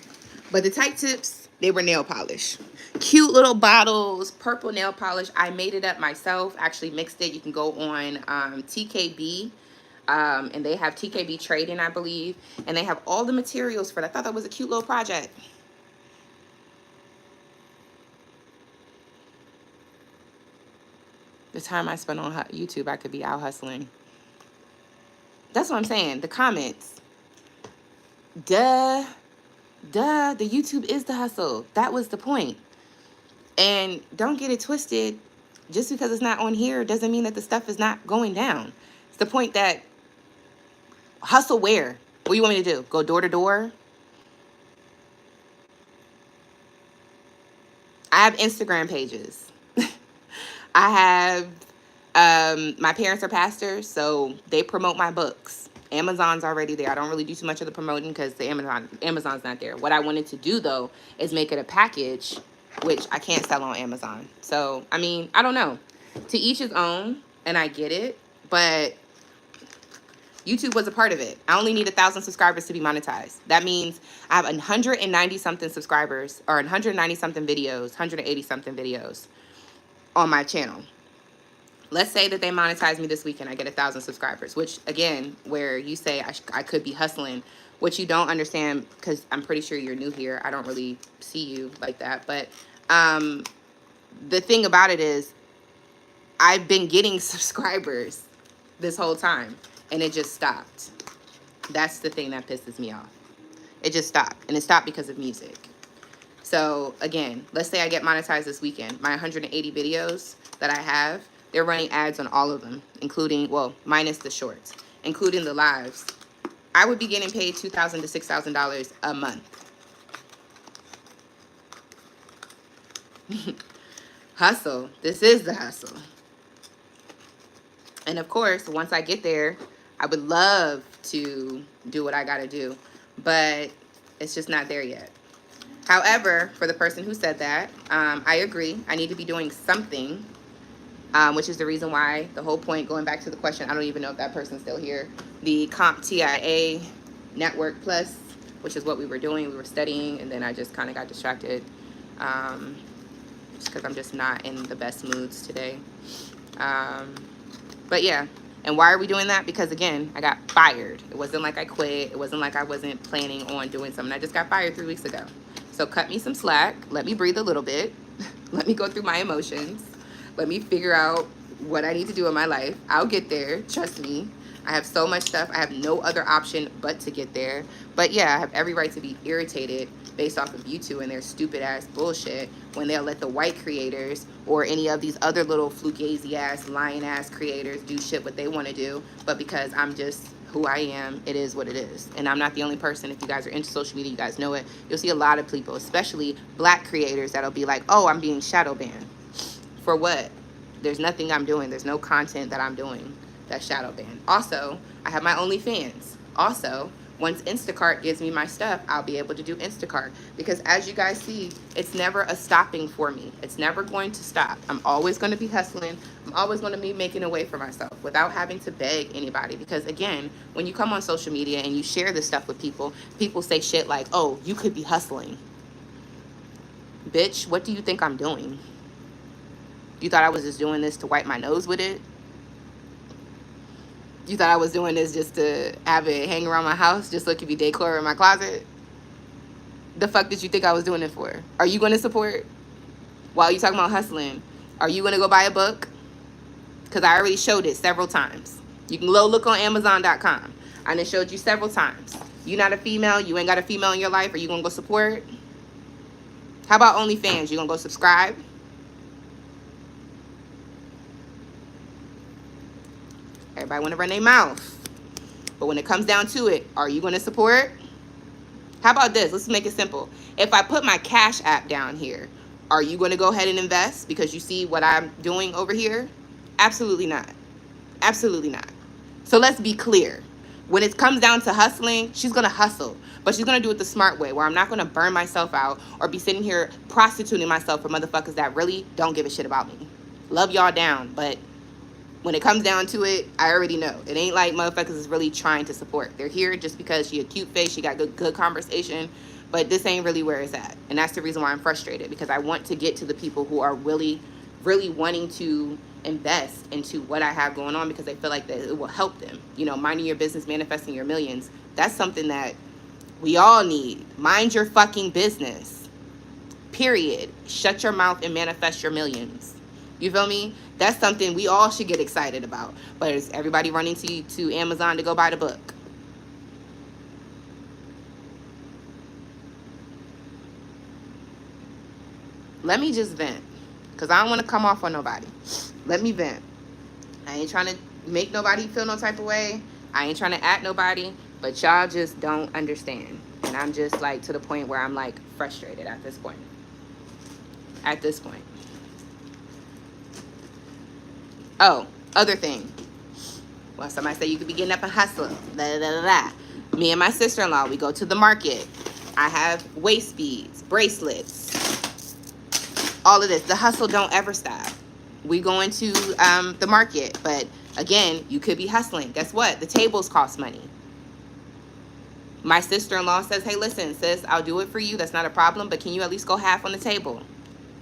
But the tight tips, they were nail polish. Cute little bottles, purple nail polish. I made it up myself, actually mixed it. You can go on TKB, and they have TKB Trading, I believe. And they have all the materials for it. I thought that was a cute little project. The time I spent on YouTube, I could be out hustling. That's what I'm saying. The comments. Duh. The YouTube is the hustle. That was the point. And don't get it twisted. Just because it's not on here doesn't mean that the stuff is not going down. It's the point that hustle where? What do you want me to do? Go door to door? I have Instagram pages. I have, my parents are pastors, so they promote my books. Amazon's already there. I don't really do too much of the promoting because the Amazon's not there. What I wanted to do, though, is make it a package, which I can't sell on Amazon. So, I mean, I don't know. To each his own, and I get it, but YouTube was a part of it. I only need 1,000 subscribers to be monetized. That means I have 190-something subscribers, or 190-something videos, 180-something videos on my channel. Let's say that they monetize me this weekend. I get 1,000 subscribers, which, again, where you say I could be hustling, which you don't understand because I'm pretty sure you're new here. I don't really see you like that. But the thing about it is I've been getting subscribers this whole time, and it just stopped. That's the thing that pisses me off. It just stopped, and it stopped because of music. So, again, let's say I get monetized this weekend. My 180 videos that I have, they're running ads on all of them, including, well, minus the shorts, including the lives. I would be getting paid $2,000 to $6,000 a month. Hustle. This is the hustle. And, of course, once I get there, I would love to do what I got to do, but it's just not there yet. However, for the person who said that, I agree. I need to be doing something, which is the reason why the whole point, going back to the question, I don't even know if that person's still here, the Comptia Network Plus, which is what we were doing. We were studying, and then I just kind of got distracted just because I'm just not in the best moods today. But yeah, and why are we doing that? Because, again, I got fired. It wasn't like I quit. It wasn't like I wasn't planning on doing something. I just got fired 3 weeks ago. So cut me some slack. Let me breathe a little bit. Let me go through my emotions. Let me figure out what I need to do in my life. I'll get there. Trust me. I have so much stuff. I have no other option but to get there. But yeah, I have every right to be irritated based off of YouTube and their stupid ass bullshit when they'll let the white creators or any of these other little flugazy ass, lying ass creators do shit what they want to do. But because I'm just who I am, it is what it is. And I'm not the only person. If you guys are into social media, you guys know it. You'll see a lot of people, especially black creators, that'll be like, oh, I'm being shadow banned. For what? There's nothing I'm doing. There's no content that I'm doing that's shadow banned. Also, I have my OnlyFans. Also, Once Instacart gives me my stuff, I'll be able to do Instacart. Because as you guys see, it's never a stopping for me. It's never going to stop. I'm always going to be hustling. I'm always going to be making a way for myself without having to beg anybody. Because again, when you come on social media and you share this stuff with people, people say shit like, oh, you could be hustling. Bitch, what do you think I'm doing? You thought I was just doing this to wipe my nose with it? You thought I was doing this just to have it hang around my house, just so it could be decor in my closet? The fuck did you think I was doing it for? Are you going to support? While you talking about hustling, are you going to go buy a book? Because I already showed it several times. You can go look on Amazon.com. I done showed you several times. You not a female, you ain't got a female in your life, are you going to go support? How about OnlyFans? You going to go subscribe? Everybody want to run their mouth. But when it comes down to it, are you going to support? How about this? Let's make it simple. If I put my Cash App down here, are you going to go ahead and invest because you see what I'm doing over here? Absolutely not. Absolutely not. So let's be clear. When it comes down to hustling, she's going to hustle. But she's going to do it the smart way, where I'm not going to burn myself out or be sitting here prostituting myself for motherfuckers that really don't give a shit about me. Love y'all down, but when it comes down to it, I already know. It ain't like motherfuckers is really trying to support. They're here just because she a cute face, she got good conversation, but this ain't really where it's at. And that's the reason why I'm frustrated, because I want to get to the people who are really wanting to invest into what I have going on, because they feel like that it will help them. You know, minding your business, manifesting your millions. That's something that we all need. Mind your fucking business. Period. Shut your mouth and manifest your millions. You feel me? That's something we all should get excited about. But is everybody running to Amazon to go buy the book? Let me just vent, because I don't want to come off on nobody. Let me vent. I ain't trying to make nobody feel no type of way. I ain't trying to act nobody. But y'all just don't understand. And I'm just like to the point where I'm like frustrated at this point. At this point. Oh, other thing. Well, somebody say you could be getting up and hustling. Da, da, da, da. Me and my sister-in-law, we go to the market. I have waist beads, bracelets, all of this. The hustle don't ever stop. We go into the market, but again, you could be hustling. Guess what? The tables cost money. My sister-in-law says, hey, listen, sis, I'll do it for you. That's not a problem, but can you at least go half on the table?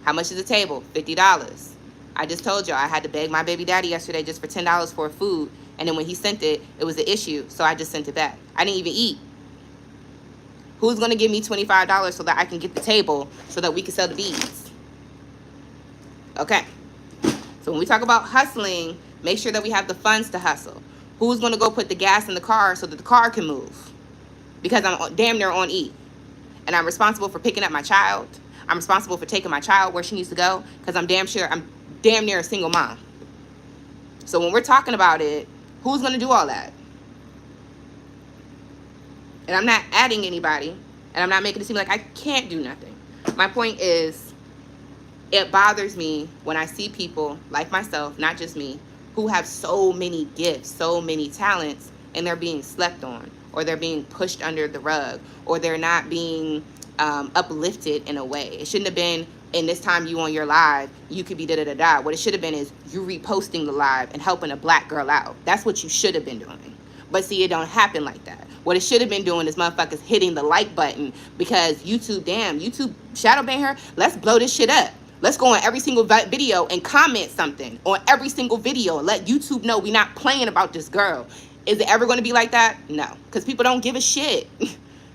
How much is the table? $50. I just told y'all I had to beg my baby daddy yesterday just for $10 for food. And then when he sent it, it was an issue. So I just sent it back. I didn't even eat. Who's going to give me $25 so that I can get the table so that we can sell the beads? Okay. So when we talk about hustling, make sure that we have the funds to hustle. Who's going to go put the gas in the car so that the car can move? Because I'm damn near on E. And I'm responsible for picking up my child. I'm responsible for taking my child where she needs to go, because I'm damn near a single mom. So when we're talking about it, who's going to do all that? And I'm not adding anybody, and I'm not making it seem like I can't do nothing. My point is, it bothers me when I see people like myself, not just me, who have so many gifts, so many talents, and they're being slept on, or they're being pushed under the rug, or they're not being uplifted in a way. It shouldn't have been, in this time you on your live, you could be da-da-da-da. What it should have been is you reposting the live and helping a black girl out. That's what you should have been doing. But see, it don't happen like that. What it should have been doing is motherfuckers hitting the like button, because YouTube, damn, YouTube shadow ban her. Let's blow this shit up. Let's go on every single video and comment something on every single video and let YouTube know we're not playing about this girl. Is it ever going to be like that? No, because people don't give a shit.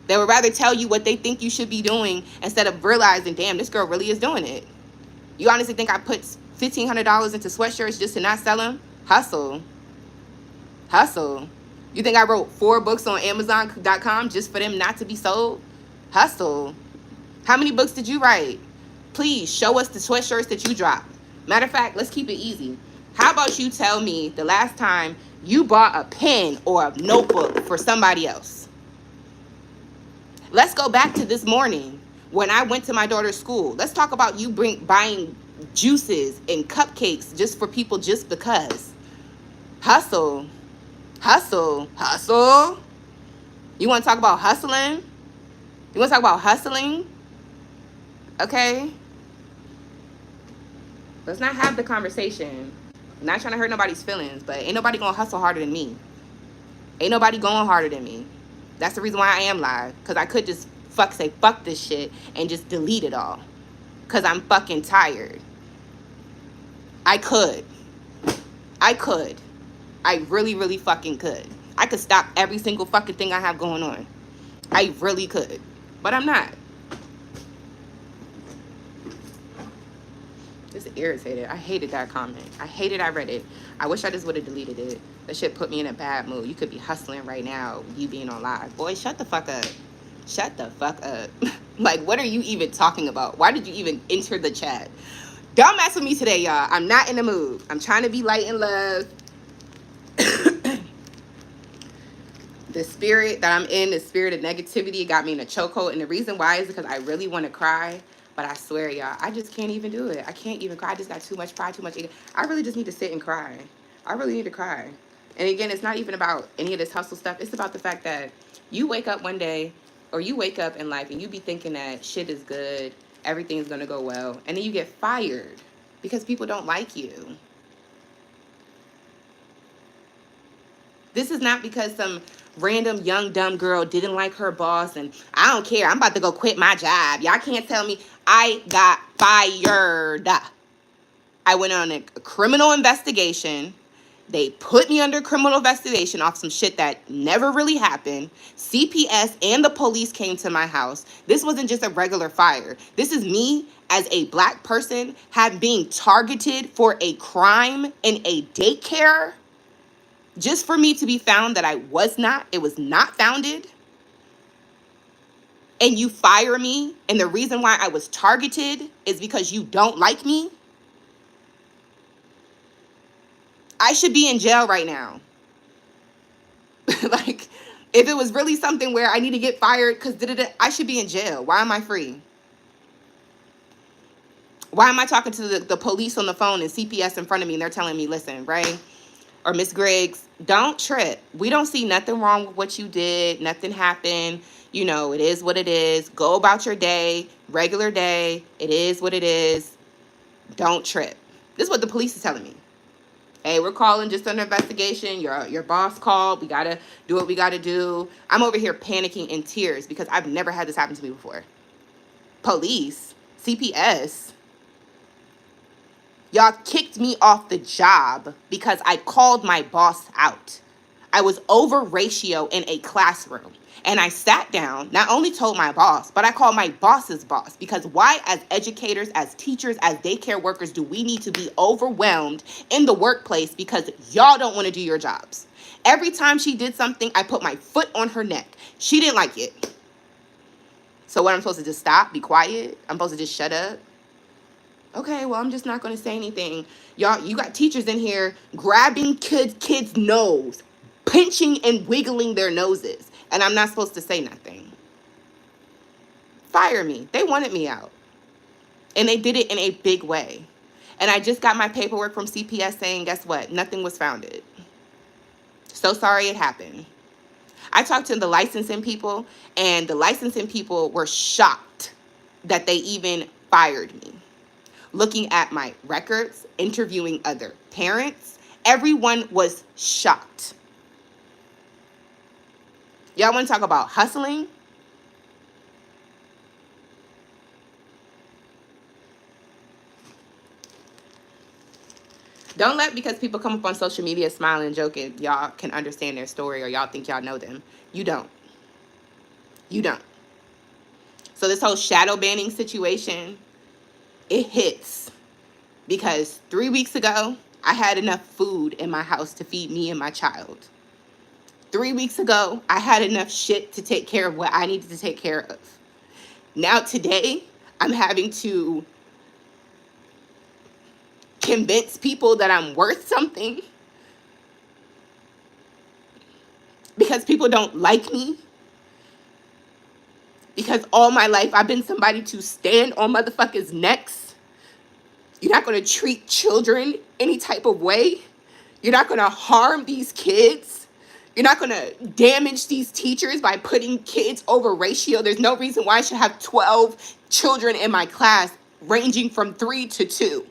They would rather tell you what they think you should be doing instead of realizing, damn, this girl really is doing it. You honestly think I put $1,500 into sweatshirts just to not sell them? Hustle. Hustle. You think I wrote 4 books on Amazon.com just for them not to be sold? Hustle. How many books did you write? Please show us the sweatshirts that you dropped. Matter of fact, let's keep it easy. How about you tell me the last time you bought a pen or a notebook for somebody else? Let's go back to this morning when I went to my daughter's school. Let's talk about you buying juices and cupcakes just for people just because. Hustle. Hustle. Hustle. You want to talk about hustling? You want to talk about hustling? Okay. Let's not have the conversation. I'm not trying to hurt nobody's feelings, but ain't nobody gonna hustle harder than me. Ain't nobody going harder than me. That's the reason why I am live. Because I could just say fuck this shit and just delete it all. Because I'm fucking tired. I could. I really, really fucking could. I could stop every single fucking thing I have going on. I really could. But I'm not. Just irritated. I hated that comment. I read it. I wish I just would have deleted it. That shit put me in a bad mood. You could be hustling right now, you being on live. Boy, shut the fuck up. Shut the fuck up. Like, what are you even talking about? Why did you even enter the chat? Don't mess with me today, y'all. I'm not in the mood. I'm trying to be light and love. The spirit that I'm in, the spirit of negativity, got me in a chokehold. And the reason why is because I really want to cry. But I swear, y'all, I just can't even do it. I can't even cry. I just got too much pride, too much ego. I really just need to sit and cry. I really need to cry. And again, it's not even about any of this hustle stuff. It's about the fact that you wake up one day, or you wake up in life and you be thinking that shit is good, everything's going to go well. And then you get fired because people don't like you. This is not because some random young dumb girl didn't like her boss and I don't care. I'm about to go quit my job. Y'all can't tell me. I got fired. I went on a criminal investigation. They put me under criminal investigation off some shit that never really happened. CPS and the police came to my house. This wasn't just a regular fire. This is me as a black person being targeted for a crime in a daycare. Just for me to be found that it was not founded. And you fire me. And the reason why I was targeted is because you don't like me. I should be in jail right now. Like, if it was really something where I need to get fired because I should be in jail. Why am I free? Why am I talking to the police on the phone and CPS in front of me and they're telling me, listen, Ray or Miss Griggs, don't trip. We don't see nothing wrong with what you did. Nothing happened. You know, it is what it is. Go about your day, regular day. It is what it is. Don't trip. This is what the police is telling me. Hey, we're calling just under investigation. Your boss called. We got to do what we got to do. I'm over here panicking in tears because I've never had this happen to me before. Police, CPS, y'all kicked me off the job because I called my boss out. I was over ratio in a classroom. And I sat down, not only told my boss, but I called my boss's boss. Because why, as educators, as teachers, as daycare workers, do we need to be overwhelmed in the workplace because y'all don't want to do your jobs? Every time she did something, I put my foot on her neck. She didn't like it. So what, I'm supposed to just stop, be quiet? I'm supposed to just shut up? Okay, well, I'm just not going to say anything. Y'all, you got teachers in here grabbing kids' nose, pinching and wiggling their noses. And I'm not supposed to say nothing. Fire me. They wanted me out. And they did it in a big way. And I just got my paperwork from CPS saying, guess what? Nothing was founded. So sorry it happened. I talked to the licensing people, and the licensing people were shocked that they even fired me. Looking at my records, interviewing other parents, everyone was shocked. Y'all want to talk about hustling? Don't let, because people come up on social media smiling and joking, y'all can understand their story or y'all think y'all know them. You don't. You don't. So this whole shadow banning situation, it hits because 3 weeks ago, I had enough food in my house to feed me and my child. 3 weeks ago, I had enough shit to take care of what I needed to take care of. Now today, I'm having to convince people that I'm worth something because people don't like me. Because all my life, I've been somebody to stand on motherfuckers' necks. You're not going to treat children any type of way. You're not going to harm these kids. You're not going to damage these teachers by putting kids over ratio. There's no reason why I should have 12 children in my class ranging from 3 to 2.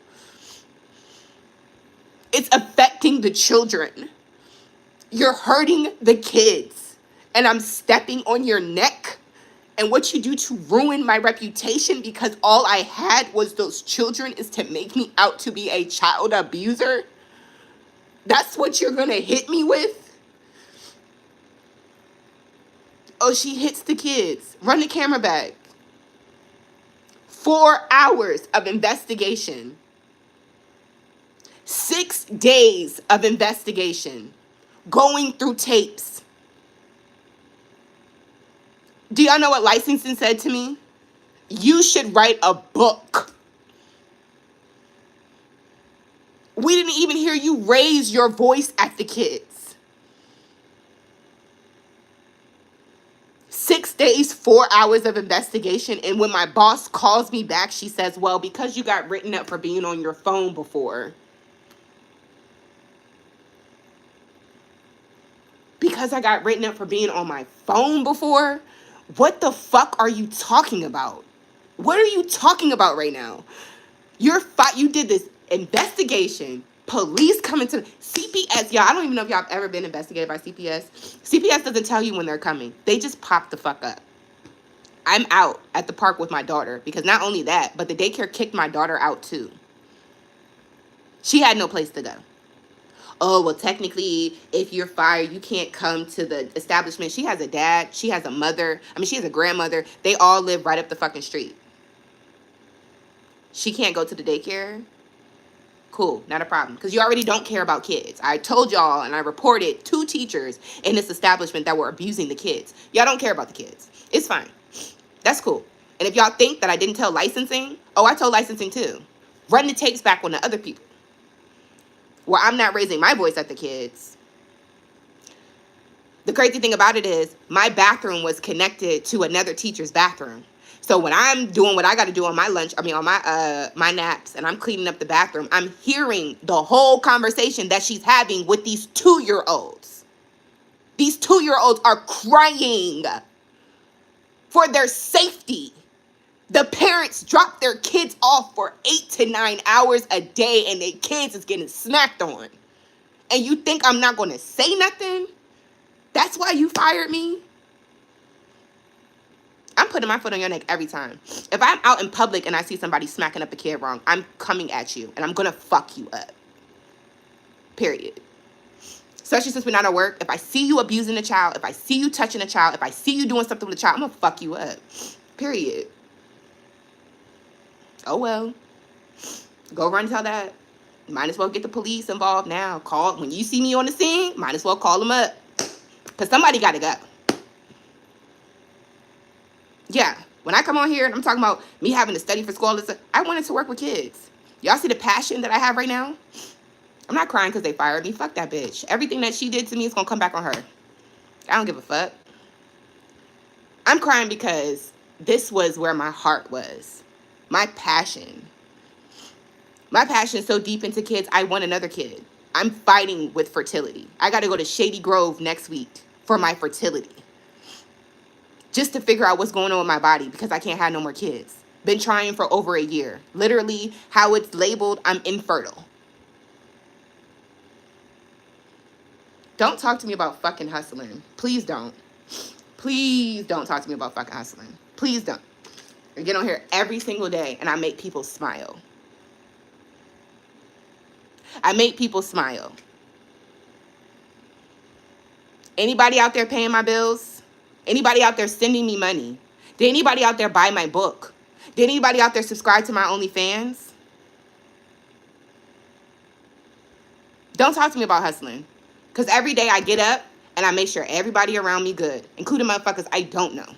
It's affecting the children. You're hurting the kids. And I'm stepping on your neck. And what you do to ruin my reputation because all I had was those children is to make me out to be a child abuser. That's what you're going to hit me with? Oh, she hits the kids. Run the camera back. 4 hours of investigation. 6 days of investigation. Going through tapes. Do y'all know what licensing said to me? You should write a book. We didn't even hear you raise your voice at the kids. 6 days, 4 hours of investigation. And when my boss calls me back, she says, well, because you got written up for being on your phone before. Because I got written up for being on my phone before? What the fuck are you talking about? What are you talking about right now? You did this investigation. Police coming to CPS. Y'all, I don't even know if y'all have ever been investigated by CPS. CPS doesn't tell you when they're coming. They just pop the fuck up. I'm out at the park with my daughter because not only that, but the daycare kicked my daughter out too. She had no place to go. Oh, well, technically, if you're fired, you can't come to the establishment. She has a dad. She has a mother. She has a grandmother. They all live right up the fucking street. She can't go to the daycare? Cool, not a problem. Because you already don't care about kids. I told y'all and I reported 2 teachers in this establishment that were abusing the kids. Y'all don't care about the kids. It's fine. That's cool. And if y'all think that I didn't tell licensing, I told licensing too. Run the tapes back on the other people. Well, I'm not raising my voice at the kids. The crazy thing about it is my bathroom was connected to another teacher's bathroom. So when I'm doing what I got to do on my lunch, on my naps, and I'm cleaning up the bathroom, I'm hearing the whole conversation that she's having with these 2-year-olds. These 2-year-olds are crying for their safety. The parents drop their kids off for 8 to 9 hours a day and their kids is getting smacked on. And you think I'm not going to say nothing? That's why you fired me? I'm putting my foot on your neck every time. If I'm out in public and I see somebody smacking up a kid wrong, I'm coming at you and I'm going to fuck you up. Period. Especially since we're not at work. If I see you abusing a child, if I see you touching a child, if I see you doing something with a child, I'm going to fuck you up. Period. Oh, well. Go run and tell that. Might as well get the police involved now. When you see me on the scene, might as well call them up. Because somebody got to go. Yeah. When I come on here and I'm talking about me having to study for school, I wanted to work with kids. Y'all see the passion that I have right now? I'm not crying because they fired me. Fuck that bitch. Everything that she did to me is going to come back on her. I don't give a fuck. I'm crying because this was where my heart was. My passion. My passion is so deep into kids, I want another kid. I'm fighting with fertility. I got to go to Shady Grove next week for my fertility. Just to figure out what's going on with my body because I can't have no more kids. Been trying for over a year. Literally, how it's labeled, I'm infertile. Don't talk to me about fucking hustling. Please don't. Please don't talk to me about fucking hustling. Please don't. I get on here every single day and I make people smile. I make people smile. Anybody out there paying my bills? Anybody out there sending me money? Did anybody out there buy my book? Did anybody out there subscribe to my OnlyFans? Don't talk to me about hustling. Because every day I get up and I make sure everybody around me good, including motherfuckers I don't know.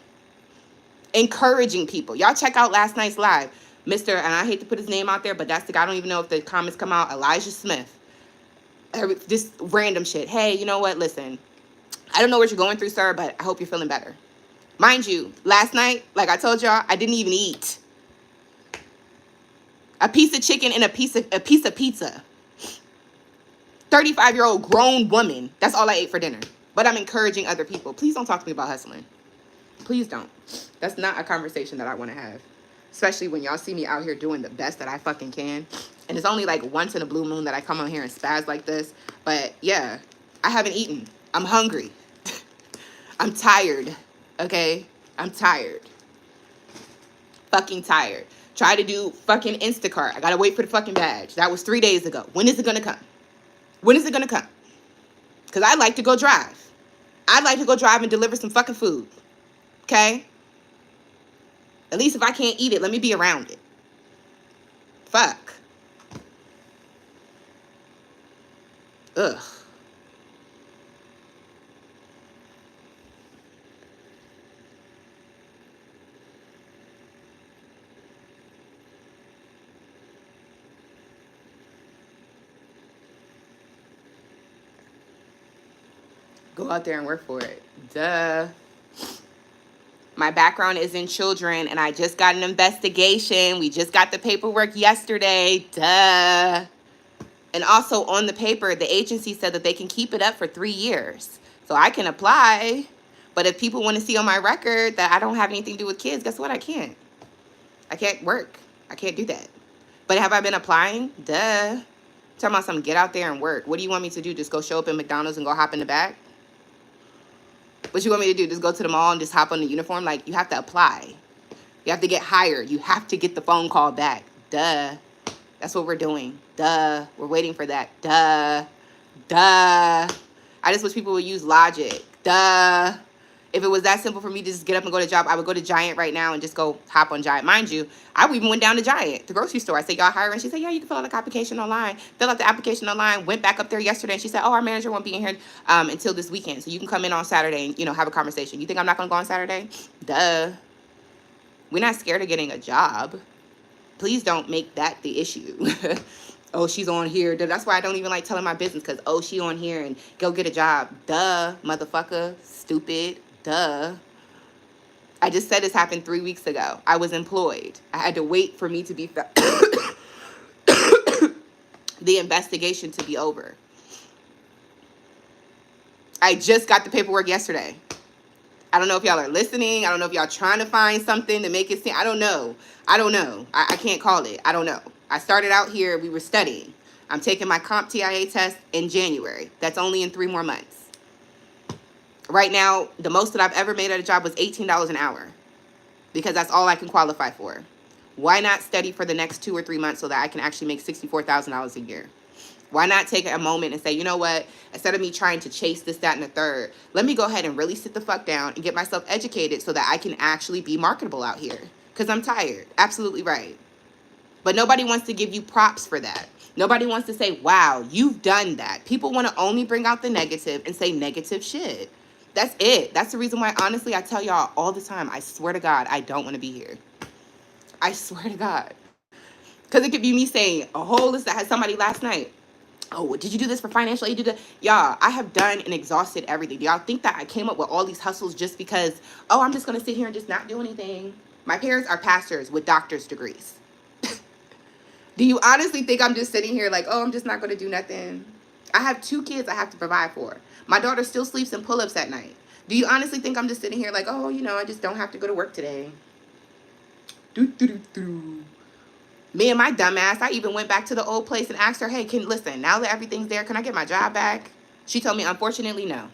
Encouraging people. Y'all check out last night's live. Mr., and I hate to put his name out there, but that's the guy, I don't even know if the comments come out, Elijah Smith. Just random shit. Hey, you know what? Listen, I don't know what you're going through, sir, but I hope you're feeling better. Mind you, last night, like I told y'all, I didn't even eat. A piece of chicken and a piece of pizza. 35-year-old grown woman. That's all I ate for dinner. But I'm encouraging other people. Please don't talk to me about hustling. Please don't. That's not a conversation that I want to have. Especially when y'all see me out here doing the best that I fucking can. And it's only like once in a blue moon that I come on here and spaz like this. But yeah, I haven't eaten. I'm hungry. I'm tired. Okay? I'm tired. Fucking tired. Try to do fucking Instacart. I gotta wait for the fucking badge. That was 3 days ago. When is it gonna come? When is it gonna come? Because I'd like to go drive. I'd like to go drive and deliver some fucking food. Okay? At least if I can't eat it, let me be around it. Fuck. Ugh. Go out there and work for it. Duh. My background is in children, and I just got an investigation. We just got the paperwork yesterday. Duh. And also on the paper, the agency said that they can keep it up for 3 years. So I can apply. But if people want to see on my record that I don't have anything to do with kids, guess what? I can't. I can't work. I can't do that. But have I been applying? Duh. Talking about something, get out there and work. What do you want me to do? Just go show up at McDonald's and go hop in the back? What you want me to do? Just go to the mall and just hop on the uniform? Like, you have to apply. You have to get hired. You have to get the phone call back. Duh. That's what we're doing. Duh. We're waiting for that. Duh. Duh. I just wish people would use logic. Duh. If it was that simple for me to just get up and go to job, I would go to Giant right now and just go hop on Giant. Mind you, I even went down to Giant, the grocery store. I said, y'all hiring? She said, yeah, you can fill out the application online. Fill out the application online. Went back up there yesterday and she said, oh, our manager won't be in here until this weekend. So you can come in on Saturday and, have a conversation. You think I'm not going to go on Saturday? Duh. We're not scared of getting a job. Please don't make that the issue. Oh, she's on here. That's why I don't even like telling my business, because, oh, she on here and go get a job. Duh, motherfucker. Stupid. Duh. I just said this happened 3 weeks ago. I was employed. I had to wait for me to be the investigation to be over. I just got the paperwork yesterday. I don't know if y'all are listening. I don't know if y'all trying to find something to make it seem. I don't know. I can't call it. I don't know. I started out here. We were studying. I'm taking my Comptia test in January. That's only in 3 more months. Right now, the most that I've ever made at a job was $18 an hour, because that's all I can qualify for. Why not study for the next 2 or 3 months so that I can actually make $64,000 a year? Why not take a moment and say, you know what, instead of me trying to chase this, that, and the third, let me go ahead and really sit the fuck down and get myself educated so that I can actually be marketable out here, because I'm tired. Absolutely right. But nobody wants to give you props for that. Nobody wants to say, wow, you've done that. People want to only bring out the negative and say negative shit. That's it. That's the reason why, honestly, I tell y'all all the time, I swear to God, I don't want to be here. I swear to God. Because it could be me saying a whole list. I had somebody last night. Oh, did you do this for financial aid? Y'all, I have done and exhausted everything. Do y'all think that I came up with all these hustles just because, oh, I'm just going to sit here and just not do anything? My parents are pastors with doctor's degrees. Do you honestly think I'm just sitting here like, oh, I'm just not going to do nothing? I have 2 kids I have to provide for. My daughter still sleeps in pull-ups at night. Do you honestly think I'm just sitting here like, oh, I just don't have to go to work today? Me and my dumb ass, I even went back to the old place and asked her, hey, listen, now that everything's there, can I get my job back? She told me, unfortunately, no.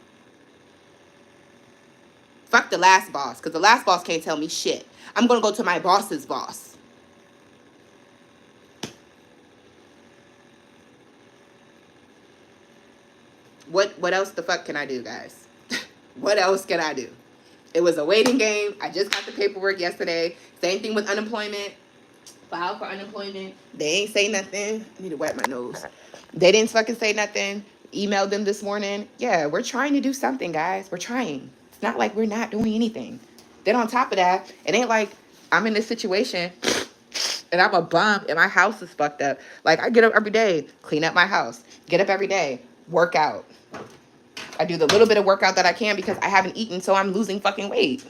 Fuck the last boss, because the last boss can't tell me shit. I'm going to go to my boss's boss. What else the fuck can I do, guys? What else can I do? It was a waiting game. I just got the paperwork yesterday. Same thing with unemployment. Filed for unemployment. They ain't say nothing. I need to wipe my nose. They didn't fucking say nothing. Emailed them this morning. Yeah, we're trying to do something, guys. We're trying. It's not like we're not doing anything. Then on top of that, it ain't like I'm in this situation and I'm a bum and my house is fucked up. Like, I get up every day, clean up my house. Get up every day, work out. I do the little bit of workout that I can because I haven't eaten, so I'm losing fucking weight.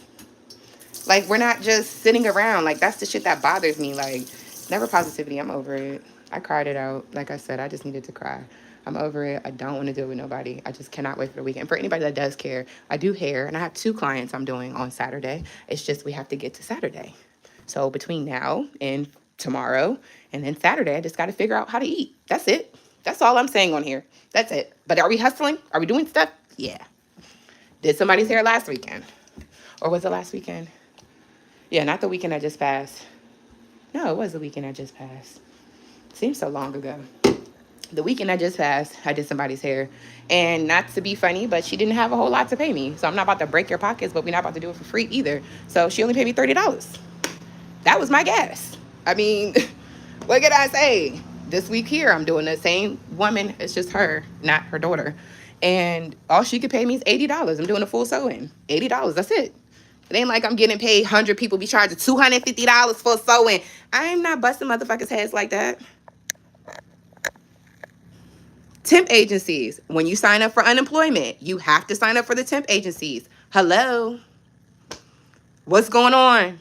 Like, we're not just sitting around. Like, that's the shit that bothers me. Like, never positivity. I'm over it. I cried it out. Like I said, I just needed to cry. I'm over it. I don't want to deal with nobody. I just cannot wait for the weekend. For anybody that does care, I do hair, and I have 2 clients I'm doing on Saturday. It's just we have to get to Saturday. So between now and tomorrow and then Saturday, I just got to figure out how to eat. That's it. That's all I'm saying on here. That's it. But are we hustling? Are we doing stuff? Yeah. Did somebody's hair last weekend? Or was it last weekend? Yeah, not the weekend I just passed. No, it was the weekend I just passed. Seems so long ago. The weekend I just passed, I did somebody's hair. And not to be funny, but she didn't have a whole lot to pay me. So I'm not about to break your pockets, but we're not about to do it for free either. So she only paid me $30. That was my gas. I mean, what could I say? This week here, I'm doing the same woman. It's just her, not her daughter. And all she could pay me is $80. I'm doing a full sew-in. $80, that's it. It ain't like I'm getting paid 100 people be charging $250 for a sew-in. I am not busting motherfuckers' heads like that. Temp agencies. When you sign up for unemployment, you have to sign up for the temp agencies. Hello? What's going on?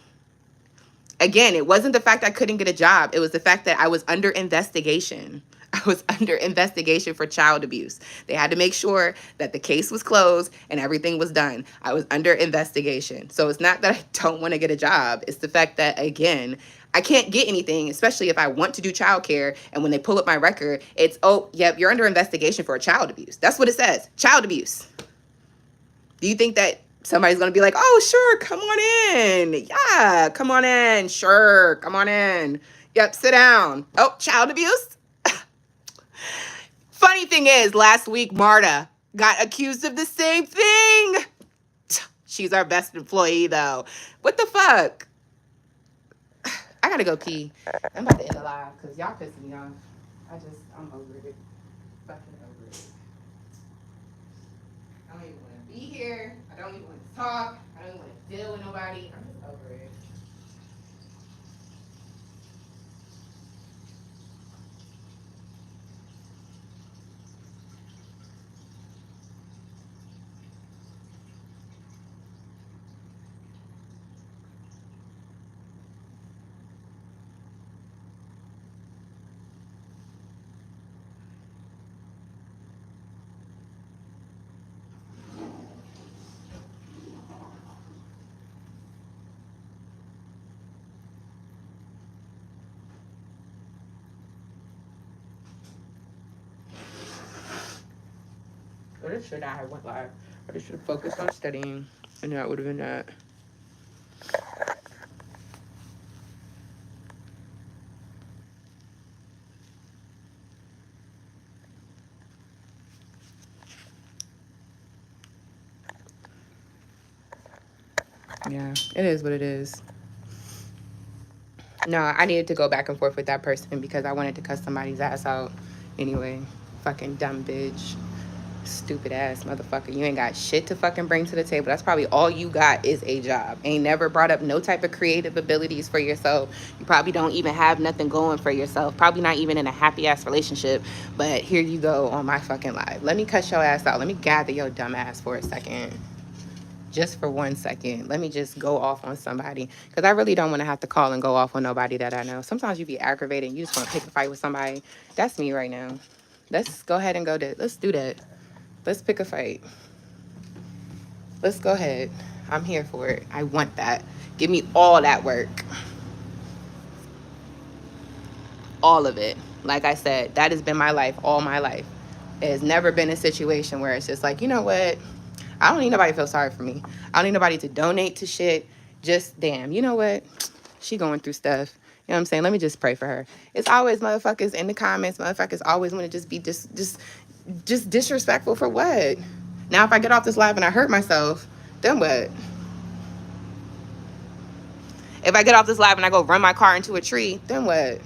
Again, it wasn't the fact I couldn't get a job. It was the fact that I was under investigation. I was under investigation for child abuse. They had to make sure that the case was closed and everything was done. I was under investigation. So it's not that I don't want to get a job. It's the fact that, again, I can't get anything, especially if I want to do childcare. And when they pull up my record, it's, oh, yep, you're under investigation for child abuse. That's what it says. Child abuse. Do you think that somebody's going to be like, oh, sure, come on in. Yeah, come on in. Sure, come on in. Yep, sit down. Oh, child abuse? Funny thing is, last week, Marta got accused of the same thing. She's our best employee, though. What the fuck? I gotta go pee. I'm about to end the live because y'all pissing me off. I'm over it. Fucking over it. I don't even want to be here. I don't even want to talk. I don't even want to deal with nobody. I'm just over it. Or this should not have went live. I just should have focused on studying, and that would have been that. Yeah, it is what it is. No, I needed to go back and forth with that person because I wanted to cuss somebody's ass out. Anyway, fucking dumb bitch. Stupid ass motherfucker. You ain't got shit to fucking bring to the table. That's probably all you got is a job. Ain't never brought up no type of creative abilities for yourself. You probably don't even have nothing going for yourself. Probably not even in a happy ass relationship. But here you go on my fucking live. Let me cuss your ass out. Let me gather your dumb ass for a second. Just for 1 second. Let me just go off on somebody. Because I really don't want to have to call and go off on nobody that I know. Sometimes you be aggravated and you just want to pick a fight with somebody. That's me right now. Let's go ahead and let's do that. Let's pick a fight. Let's go ahead. I'm here for it. I want that. Give me all that work. All of it. Like I said, that has been my life, all my life. It has never been a situation where it's just like, you know what? I don't need nobody to feel sorry for me. I don't need nobody to donate to shit. Just, damn, you know what? She going through stuff. You know what I'm saying? Let me just pray for her. It's always motherfuckers in the comments. Motherfuckers always want to just be just disrespectful for what? Now, if I get off this live and I hurt myself, then what? If I get off this live and I go run my car into a tree, then what?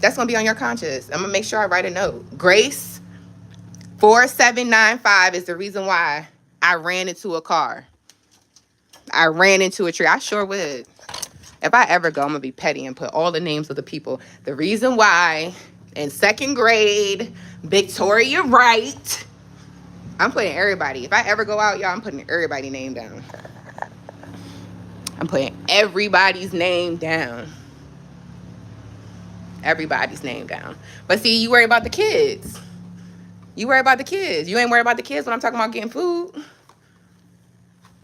That's going to be on your conscience. I'm going to make sure I write a note. Grace 4795 is the reason why I ran into a car. I ran into a tree. I sure would. If I ever go, I'm going to be petty and put all the names of the people. The reason why in 2nd grade, Victoria Wright. I'm putting everybody. If I ever go out, y'all, I'm putting everybody's name down. I'm putting everybody's name down. everybody's name down. But see, you worry about the kids. You worry about the kids. You ain't worry about the kids when I'm talking about getting food.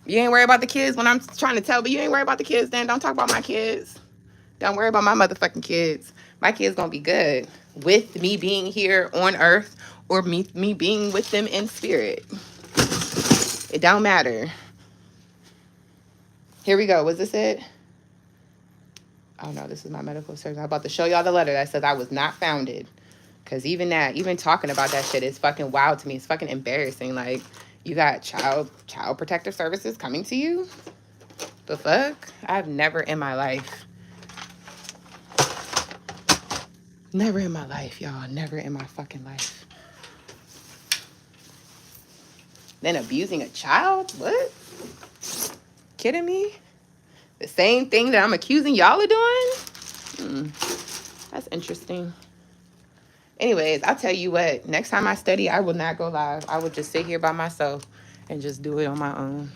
You ain't worry about the kids when I'm trying to tell, but you ain't worry about the kids then. Don't talk about my kids. Don't worry about my motherfucking kids. My kids gonna be good with me being here on earth or me being with them in spirit. It don't matter. Here we go. Was this it? Oh no, this is my medical service. I'm about to show y'all the letter that says I was not founded. Cause even talking about that shit is fucking wild to me. It's fucking embarrassing. Like, you got child protective services coming to you? The fuck? I've never in my life. Never in my life, y'all. Never in my fucking life. Then abusing a child? What? Kidding me? The same thing that I'm accusing y'all of doing? That's interesting. Anyways, I'll tell you what. Next time I study, I will not go live. I will just sit here by myself and just do it on my own.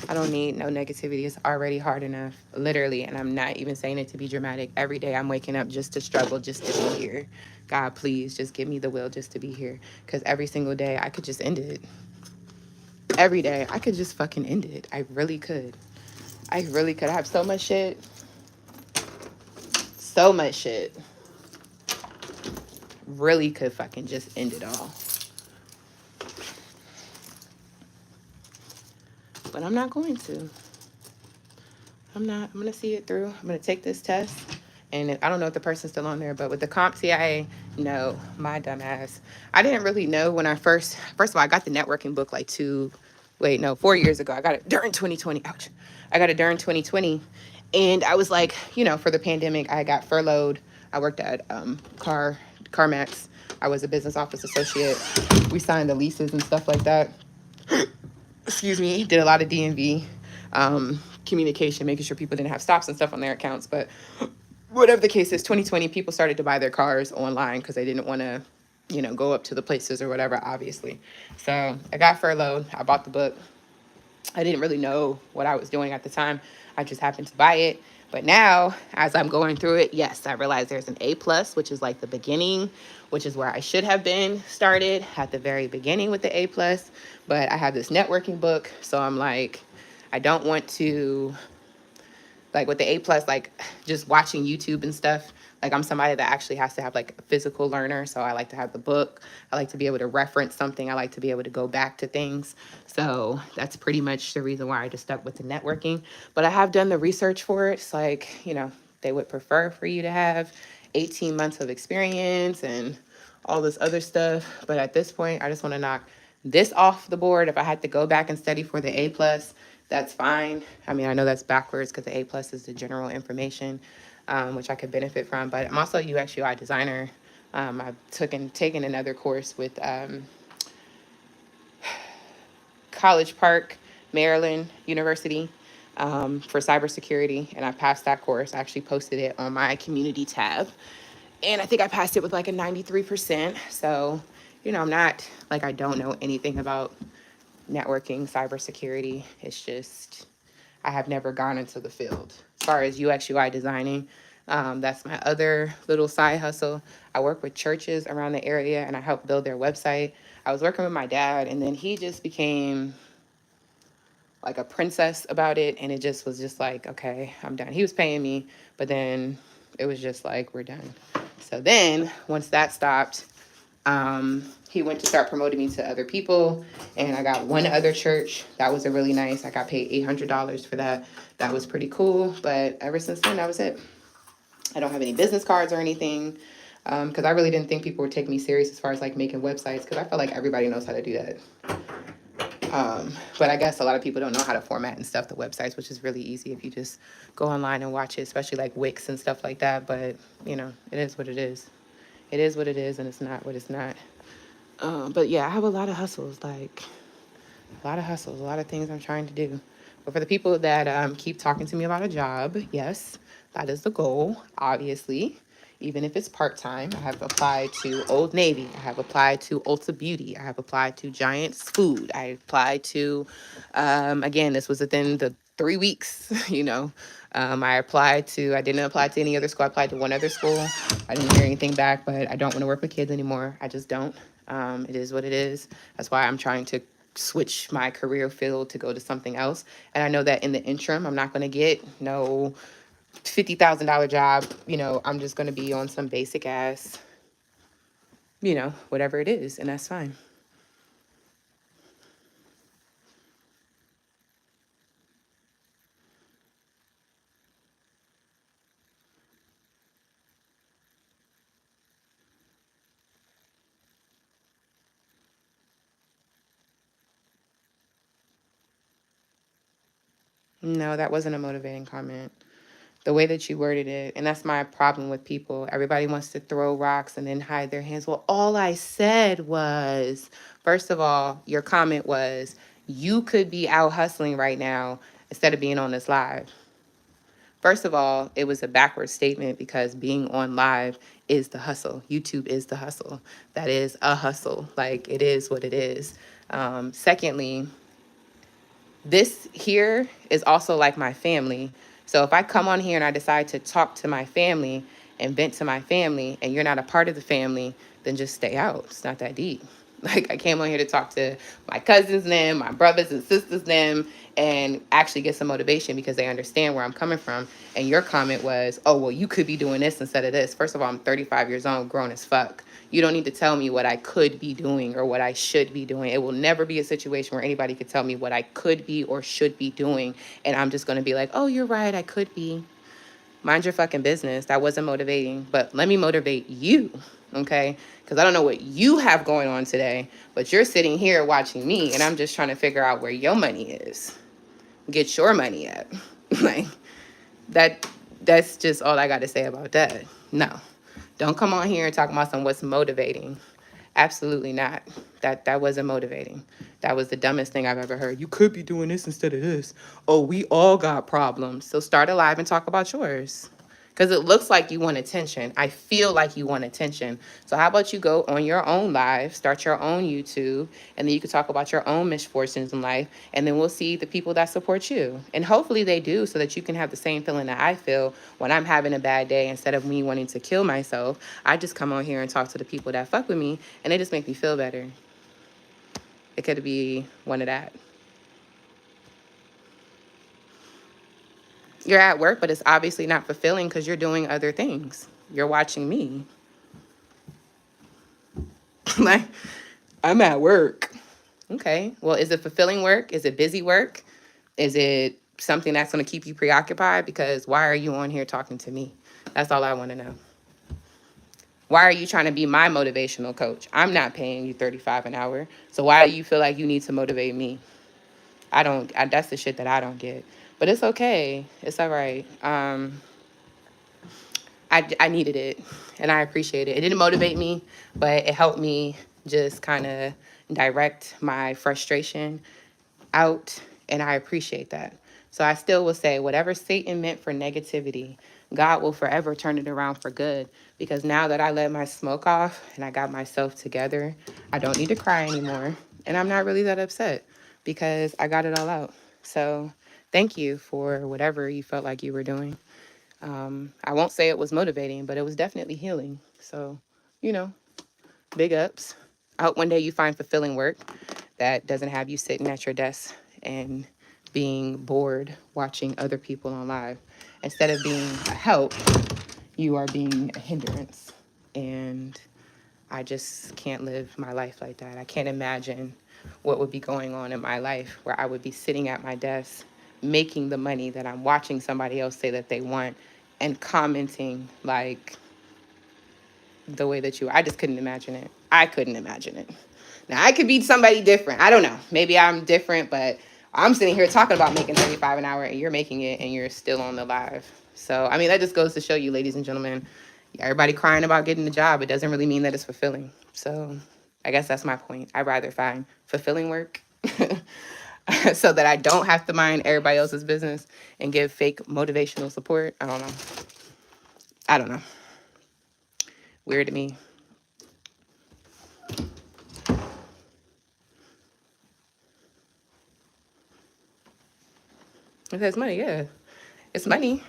I don't need no negativity. It's already hard enough, literally. And I'm not even saying it to be dramatic. Every day I'm waking up just to struggle, just to be here. God, please just give me the will just to be here. Because every single day I could just end it. Every day I could just fucking end it. I really could. I really could. I have so much shit. So much shit. Really could fucking just end it all. But I'm not going to. I'm going to see it through. I'm going to take this test. And I don't know if the person's still on there, but with the Comptia, no, my dumb ass. I didn't really know when I first of all, I got the networking book like 4 years ago. I got it during 2020. Ouch. I got it during 2020. And I was like, for the pandemic, I got furloughed. I worked at CarMax. I was a business office associate. We signed the leases and stuff like that. Excuse me. Did a lot of DMV communication, making sure people didn't have stops and stuff on their accounts. But whatever the case is, 2020, people started to buy their cars online because they didn't want to, go up to the places or whatever, obviously. So I got furloughed. I bought the book. I didn't really know what I was doing at the time. I just happened to buy it. But now, as I'm going through it, yes, I realize there's an A+, which is like the beginning, which is where I should have been started at the very beginning with the A+. But I have this networking book, so I'm like, I don't want to, like with the A+, like just watching YouTube and stuff. Like, I'm somebody that actually has to have like a physical learner. So I like to have the book. I like to be able to reference something. I like to be able to go back to things. So that's pretty much the reason why I just stuck with the networking. But I have done the research for it. It's like, they would prefer for you to have 18 months of experience and all this other stuff. But at this point, I just want to knock this off the board. If I had to go back and study for the A+, that's fine. I mean, I know that's backwards because the A+ is the general information, which I could benefit from. But I'm also a UX UI designer. I've taken another course with College Park, Maryland University for cybersecurity, and I passed that course. I actually posted it on my community tab, and I think I passed it with like a 93%. So, I'm not like I don't know anything about networking, cybersecurity. It's just I have never gone into the field. As far as UX UI designing, that's my other little side hustle. I work with churches around the area and I help build their website. I was working with my dad and then he just became like a princess about it. And it just was just like, okay, I'm done. He was paying me, but then it was just like, we're done. So then once that stopped, he went to start promoting me to other people, and I got one other church. That was a really nice. I got paid $800 for that. That was pretty cool. But ever since then, that was it. I don't have any business cards or anything because I really didn't think people would take me serious as far as like making websites because I feel like everybody knows how to do that. But I guess a lot of people don't know how to format and stuff the websites, which is really easy if you just go online and watch it, especially like Wix and stuff like that. But, it is what it is. It is what it is, and it's not what it's not. But yeah, I have a lot of hustles, a lot of things I'm trying to do. But for the people that keep talking to me about a job, yes, that is the goal, obviously. Even if it's part-time, I have applied to Old Navy. I have applied to Ulta Beauty. I have applied to Giants Food. I applied to, again, this was within the 3 weeks. I didn't apply to any other school. I applied to one other school. I didn't hear anything back, but I don't want to work with kids anymore. I just don't. It is what it is. That's why I'm trying to switch my career field to go to something else. And I know that in the interim, I'm not going to get no $50,000 job. I'm just going to be on some basic ass, whatever it is. And that's fine. No, that wasn't a motivating comment. The way that you worded it, and that's my problem with people. Everybody wants to throw rocks and then hide their hands. Well, all I said was, first of all, your comment was, you could be out hustling right now instead of being on this live. First of all, it was a backward statement because being on live is the hustle. YouTube is the hustle. That is a hustle. Like, it is what it is. Secondly, this here is also like my family. So if I come on here and I decide to talk to my family and vent to my family and you're not a part of the family, then just stay out. It's not that deep. Like, I came on here to talk to my cousins and them, my brothers and sisters them, and actually get some motivation because they understand where I'm coming from. And your comment was, oh, well, you could be doing this instead of this. First of all, I'm 35 years old, grown as fuck. You don't need to tell me what I could be doing or what I should be doing. It will never be a situation where anybody could tell me what I could be or should be doing. And I'm just going to be like, oh, you're right, I could be. Mind your fucking business. That wasn't motivating. But let me motivate you, okay? Because I don't know what you have going on today, but you're sitting here watching me, and I'm just trying to figure out where your money is. Get your money up. Like, that's just all I got to say about that. No. Don't come on here and talk about what's motivating. Absolutely not. That wasn't motivating. That was the dumbest thing I've ever heard. You could be doing this instead of this. Oh, we all got problems. So start a live and talk about yours. Because it looks like you want attention. I feel like you want attention. So how about you go on your own live, start your own YouTube, and then you can talk about your own misfortunes in life, and then we'll see the people that support you. And hopefully they do, so that you can have the same feeling that I feel when I'm having a bad day. Instead of me wanting to kill myself, I just come on here and talk to the people that fuck with me, and they just make me feel better. It could be one of that. You're at work, but it's obviously not fulfilling because you're doing other things. You're watching me. Like, I'm at work. Okay. Well, is it fulfilling work? Is it busy work? Is it something that's going to keep you preoccupied? Because why are you on here talking to me? That's all I want to know. Why are you trying to be my motivational coach? I'm not paying you $35 an hour. So why do you feel like you need to motivate me? That's the shit that I don't get. But it's okay. It's all right. I needed it, and I appreciate it. It didn't motivate me, but it helped me just kind of direct my frustration out, and I appreciate that. So I still will say, whatever Satan meant for negativity, God will forever turn it around for good, because now that I let my smoke off and I got myself together, I don't need to cry anymore, and I'm not really that upset because I got it all out. So thank you for whatever you felt like you were doing. I won't say it was motivating, but it was definitely healing. So, big ups. I hope one day you find fulfilling work that doesn't have you sitting at your desk and being bored watching other people on live. Instead of being a help, you are being a hindrance. And I just can't live my life like that. I can't imagine what would be going on in my life where I would be sitting at my desk making the money that I'm watching somebody else say that they want and commenting like the way that I just couldn't imagine it. I couldn't imagine it. Now, I could be somebody different. I don't know. Maybe I'm different, but I'm sitting here talking about making 35 an hour and you're making it and you're still on the live. So, I mean, that just goes to show you, ladies and gentlemen, everybody crying about getting the job. It doesn't really mean that it's fulfilling. So I guess that's my point. I'd rather find fulfilling work so that I don't have to mind everybody else's business and give fake motivational support. I don't know. Weird to me. It says money, yeah. It's money.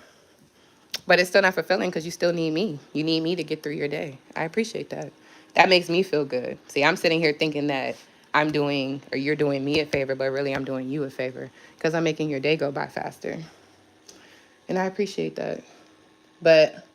But it's still not fulfilling because you still need me. You need me to get through your day. I appreciate that. That makes me feel good. See, I'm sitting here thinking that I'm doing or you're doing me a favor, but really I'm doing you a favor because I'm making your day go by faster. And I appreciate that. But